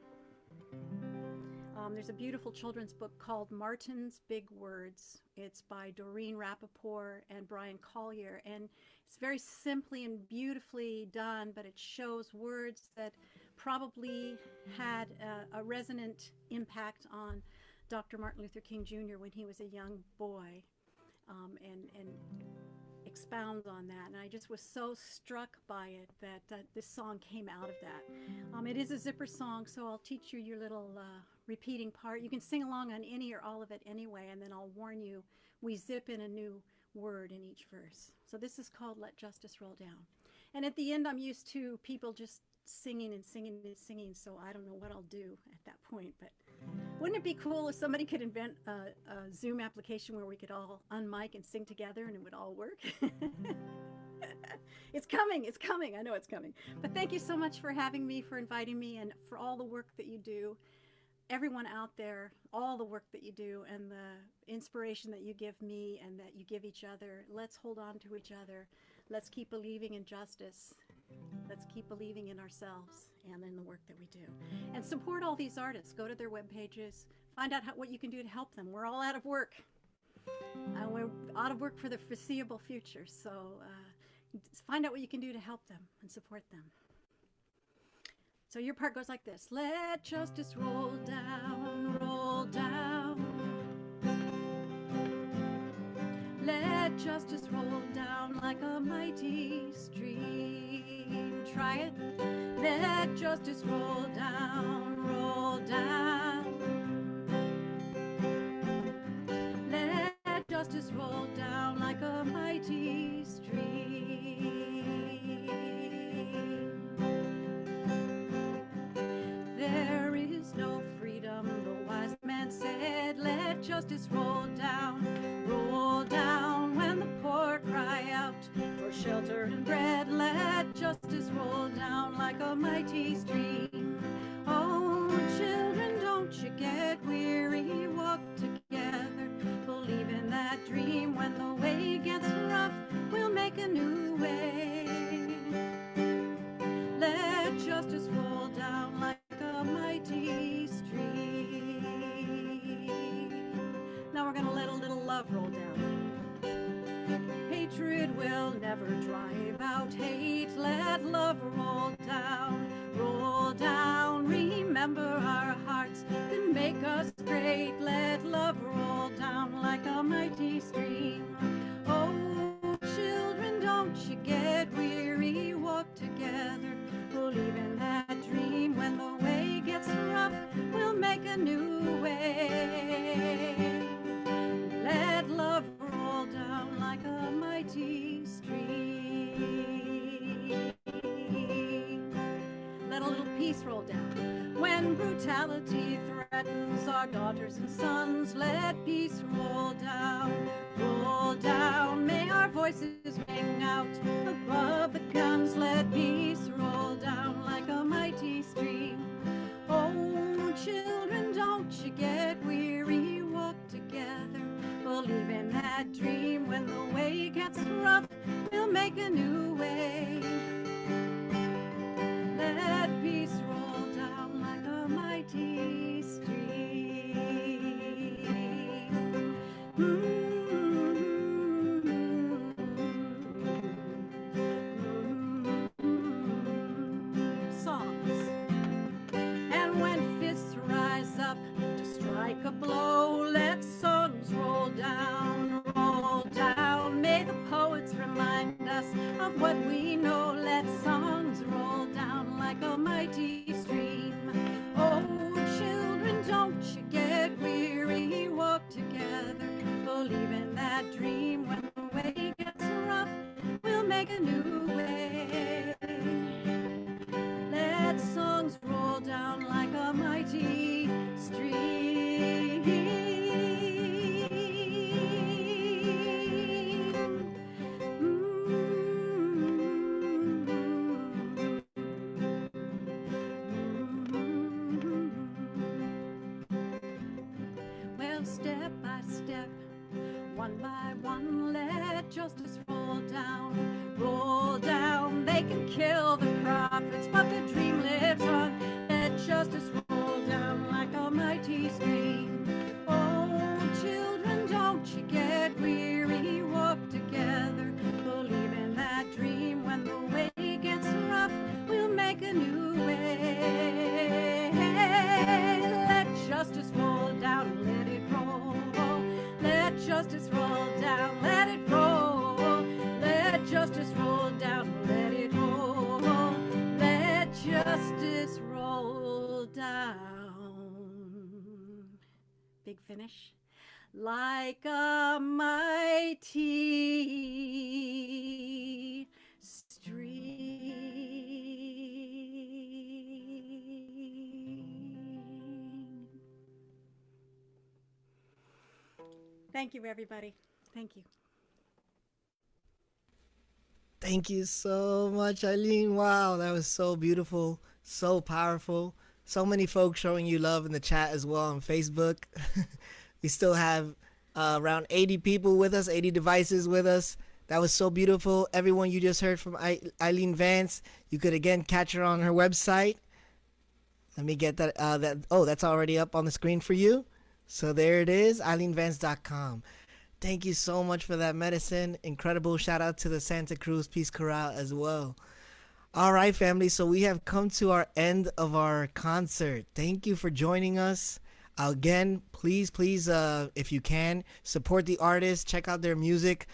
There's a beautiful children's book called Martin's Big Words. It's by Doreen Rappaport and Brian Collier, and it's very simply and beautifully done, but it shows words that probably had a resonant impact on Dr. Martin Luther King Jr. when he was a young boy, and expounds on that. And I just was so struck by it that this song came out of that. It is a zipper song, so I'll teach you your little repeating part. You can sing along on any or all of it anyway, and then I'll warn you, we zip in a new word in each verse. So this is called Let Justice Roll Down. And at the end, I'm used to people just singing and singing and singing, so I don't know what I'll do at that point. But wouldn't it be cool if somebody could invent a Zoom application where we could all unmic and sing together and it would all work? It's coming, I know it's coming. But thank you so much for having me, for inviting me, and for all the work that you do. Everyone out there, all the work that you do, and the inspiration that you give me and that you give each other. Let's hold on to each other. Let's keep believing in justice. Let's keep believing in ourselves and in the work that we do. And support all these artists. Go to their web pages. Find out what you can do to help them. We're all out of work. And we're out of work for the foreseeable future. So find out what you can do to help them and support them. So your part goes like this. Let justice roll down, roll down. Let justice roll down like a mighty stream. Try it. Let justice roll down, roll down. Let justice roll down like a mighty stream. There is no freedom, the wise man said. Let justice roll down when the poor cry out for shelter and bread. Let justice roll down like a mighty stream. Oh, children, don't you get weary, walk together, believe in that dream. When the way gets rough, we'll make a new way. Let justice roll down like a mighty stream. Now we're going to let a little love roll down. Hatred will never drive out hate. Let love roll down, roll down. Remember our hearts can make us great. Let love roll down like a mighty stream. Oh, children, don't you get weary, walk together, believe in that dream. When the way gets rough, we'll make a new way. when brutality threatens our daughters and sons, let peace roll down, roll down. May our voices ring out above the guns, let peace roll down like a mighty stream. Oh, children, don't you get weary, walk together, believe in that dream. When the way gets rough, we'll make a new way. Let peace roll down like a mighty stream. Songs. And when fists rise up to strike a blow, let songs roll down, roll down. May the poets remind us of what we know. Let songs roll down like a mighty stream. Oh, children, don't you get weary, walk together, believe in that dream. When the way gets rough, we'll make a new way. Let songs roll down like a mighty stream. Well, step by step, one by one, let justice roll down, roll down. They can kill the prophets, but the dream lives on. Let justice roll down like a mighty stream. Oh, children, don't you get weary, walk together, believe in that dream. When the way gets rough, we'll make a new way. Let justice roll down, let it roll. Let justice roll down, let it roll. Let justice roll down, let it roll. Let justice roll down. Big finish. Like a mighty stream. Thank you, everybody. Thank you. Thank you so much, Eileen. Wow, that was so beautiful, so powerful. So many folks showing you love in the chat as well on Facebook. We still have around 80 people with us, 80 devices with us. That was so beautiful. Everyone you just heard from Eileen Vance, you could again catch her on her website. Let me get that. That's already up on the screen for you. So there it is, eileenvance.com. Thank you so much for that medicine. Incredible. Shout out to the Santa Cruz Peace Chorale as well. All right, family. So we have come to our end of our concert. Thank you for joining us. Again, please, if you can, support the artists. Check out their music.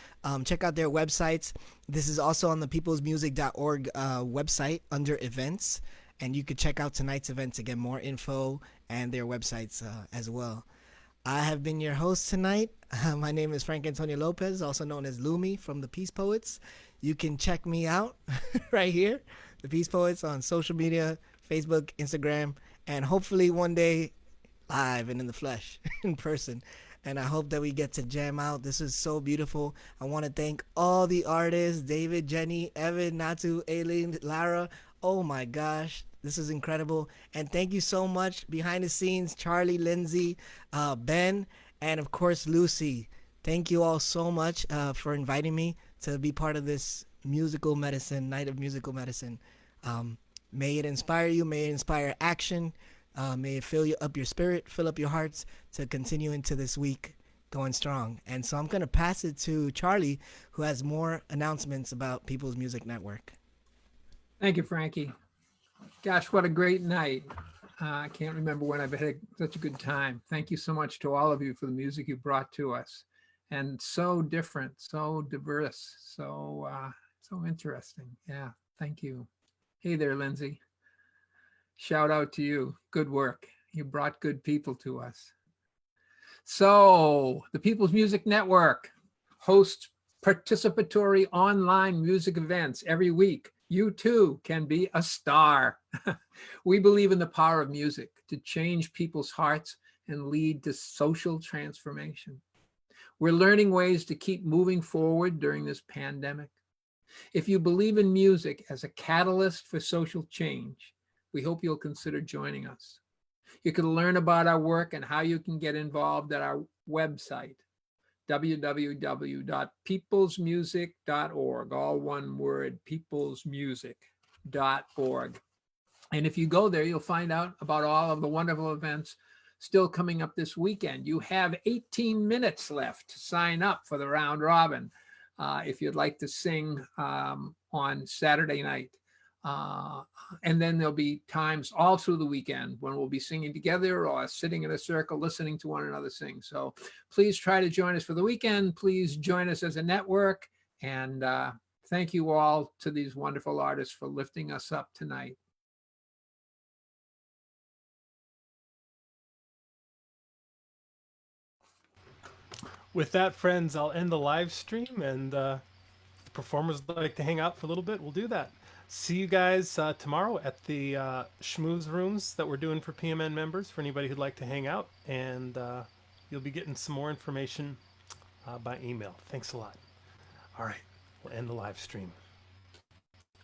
Check out their websites. This is also on the peoplesmusic.org website under events. And you could check out tonight's event to get more info and their websites as well. I have been your host tonight. My name is Frank Antonio Lopez, also known as Lumi from the Peace Poets. You can check me out right here, the Peace Poets, on social media, Facebook, Instagram, and hopefully one day live and in the flesh, in person. And I hope that we get to jam out. This is so beautiful. I want to thank all the artists, David, Jenny, Evan, Natu, Aileen, Lara. Oh my gosh. This is incredible. And thank you so much behind the scenes, Charlie, Lindsay, Ben, and of course, Lucy. Thank you all so much for inviting me to be part of this musical medicine, night of musical medicine. May it inspire you. May it inspire action. May it fill up your spirit, fill up your hearts to continue into this week going strong. And so I'm going to pass it to Charlie, who has more announcements about People's Music Network. Thank you, Frankie. Gosh, what a great night. I can't remember when I've had such a good time. Thank you so much to all of you for the music you brought to us. And so different, so diverse, so interesting. Yeah, thank you. Hey there, Lindsay. Shout out to you. Good work. You brought good people to us. So the People's Music Network hosts participatory online music events every week. You too can be a star. We believe in the power of music to change people's hearts and lead to social transformation. We're learning ways to keep moving forward during this pandemic. If you believe in music as a catalyst for social change, we hope you'll consider joining us. You can learn about our work and how you can get involved at our website, www.peoplesmusic.org, all one word, peoplesmusic.org. And if you go there, you'll find out about all of the wonderful events still coming up this weekend. You have 18 minutes left to sign up for the round robin if you'd like to sing on Saturday night. And then there'll be times all through the weekend when we'll be singing together or sitting in a circle listening to one another sing. So please try to join us for the weekend. Please join us as a network. And thank you all to these wonderful artists for lifting us up tonight. With that, friends, I'll end the live stream, and the performers would like to hang out for a little bit. We'll do that. See you guys tomorrow at the schmooze rooms that we're doing for PMN members, for anybody who'd like to hang out, and you'll be getting some more information by email. Thanks a lot. All right, we'll end the live stream.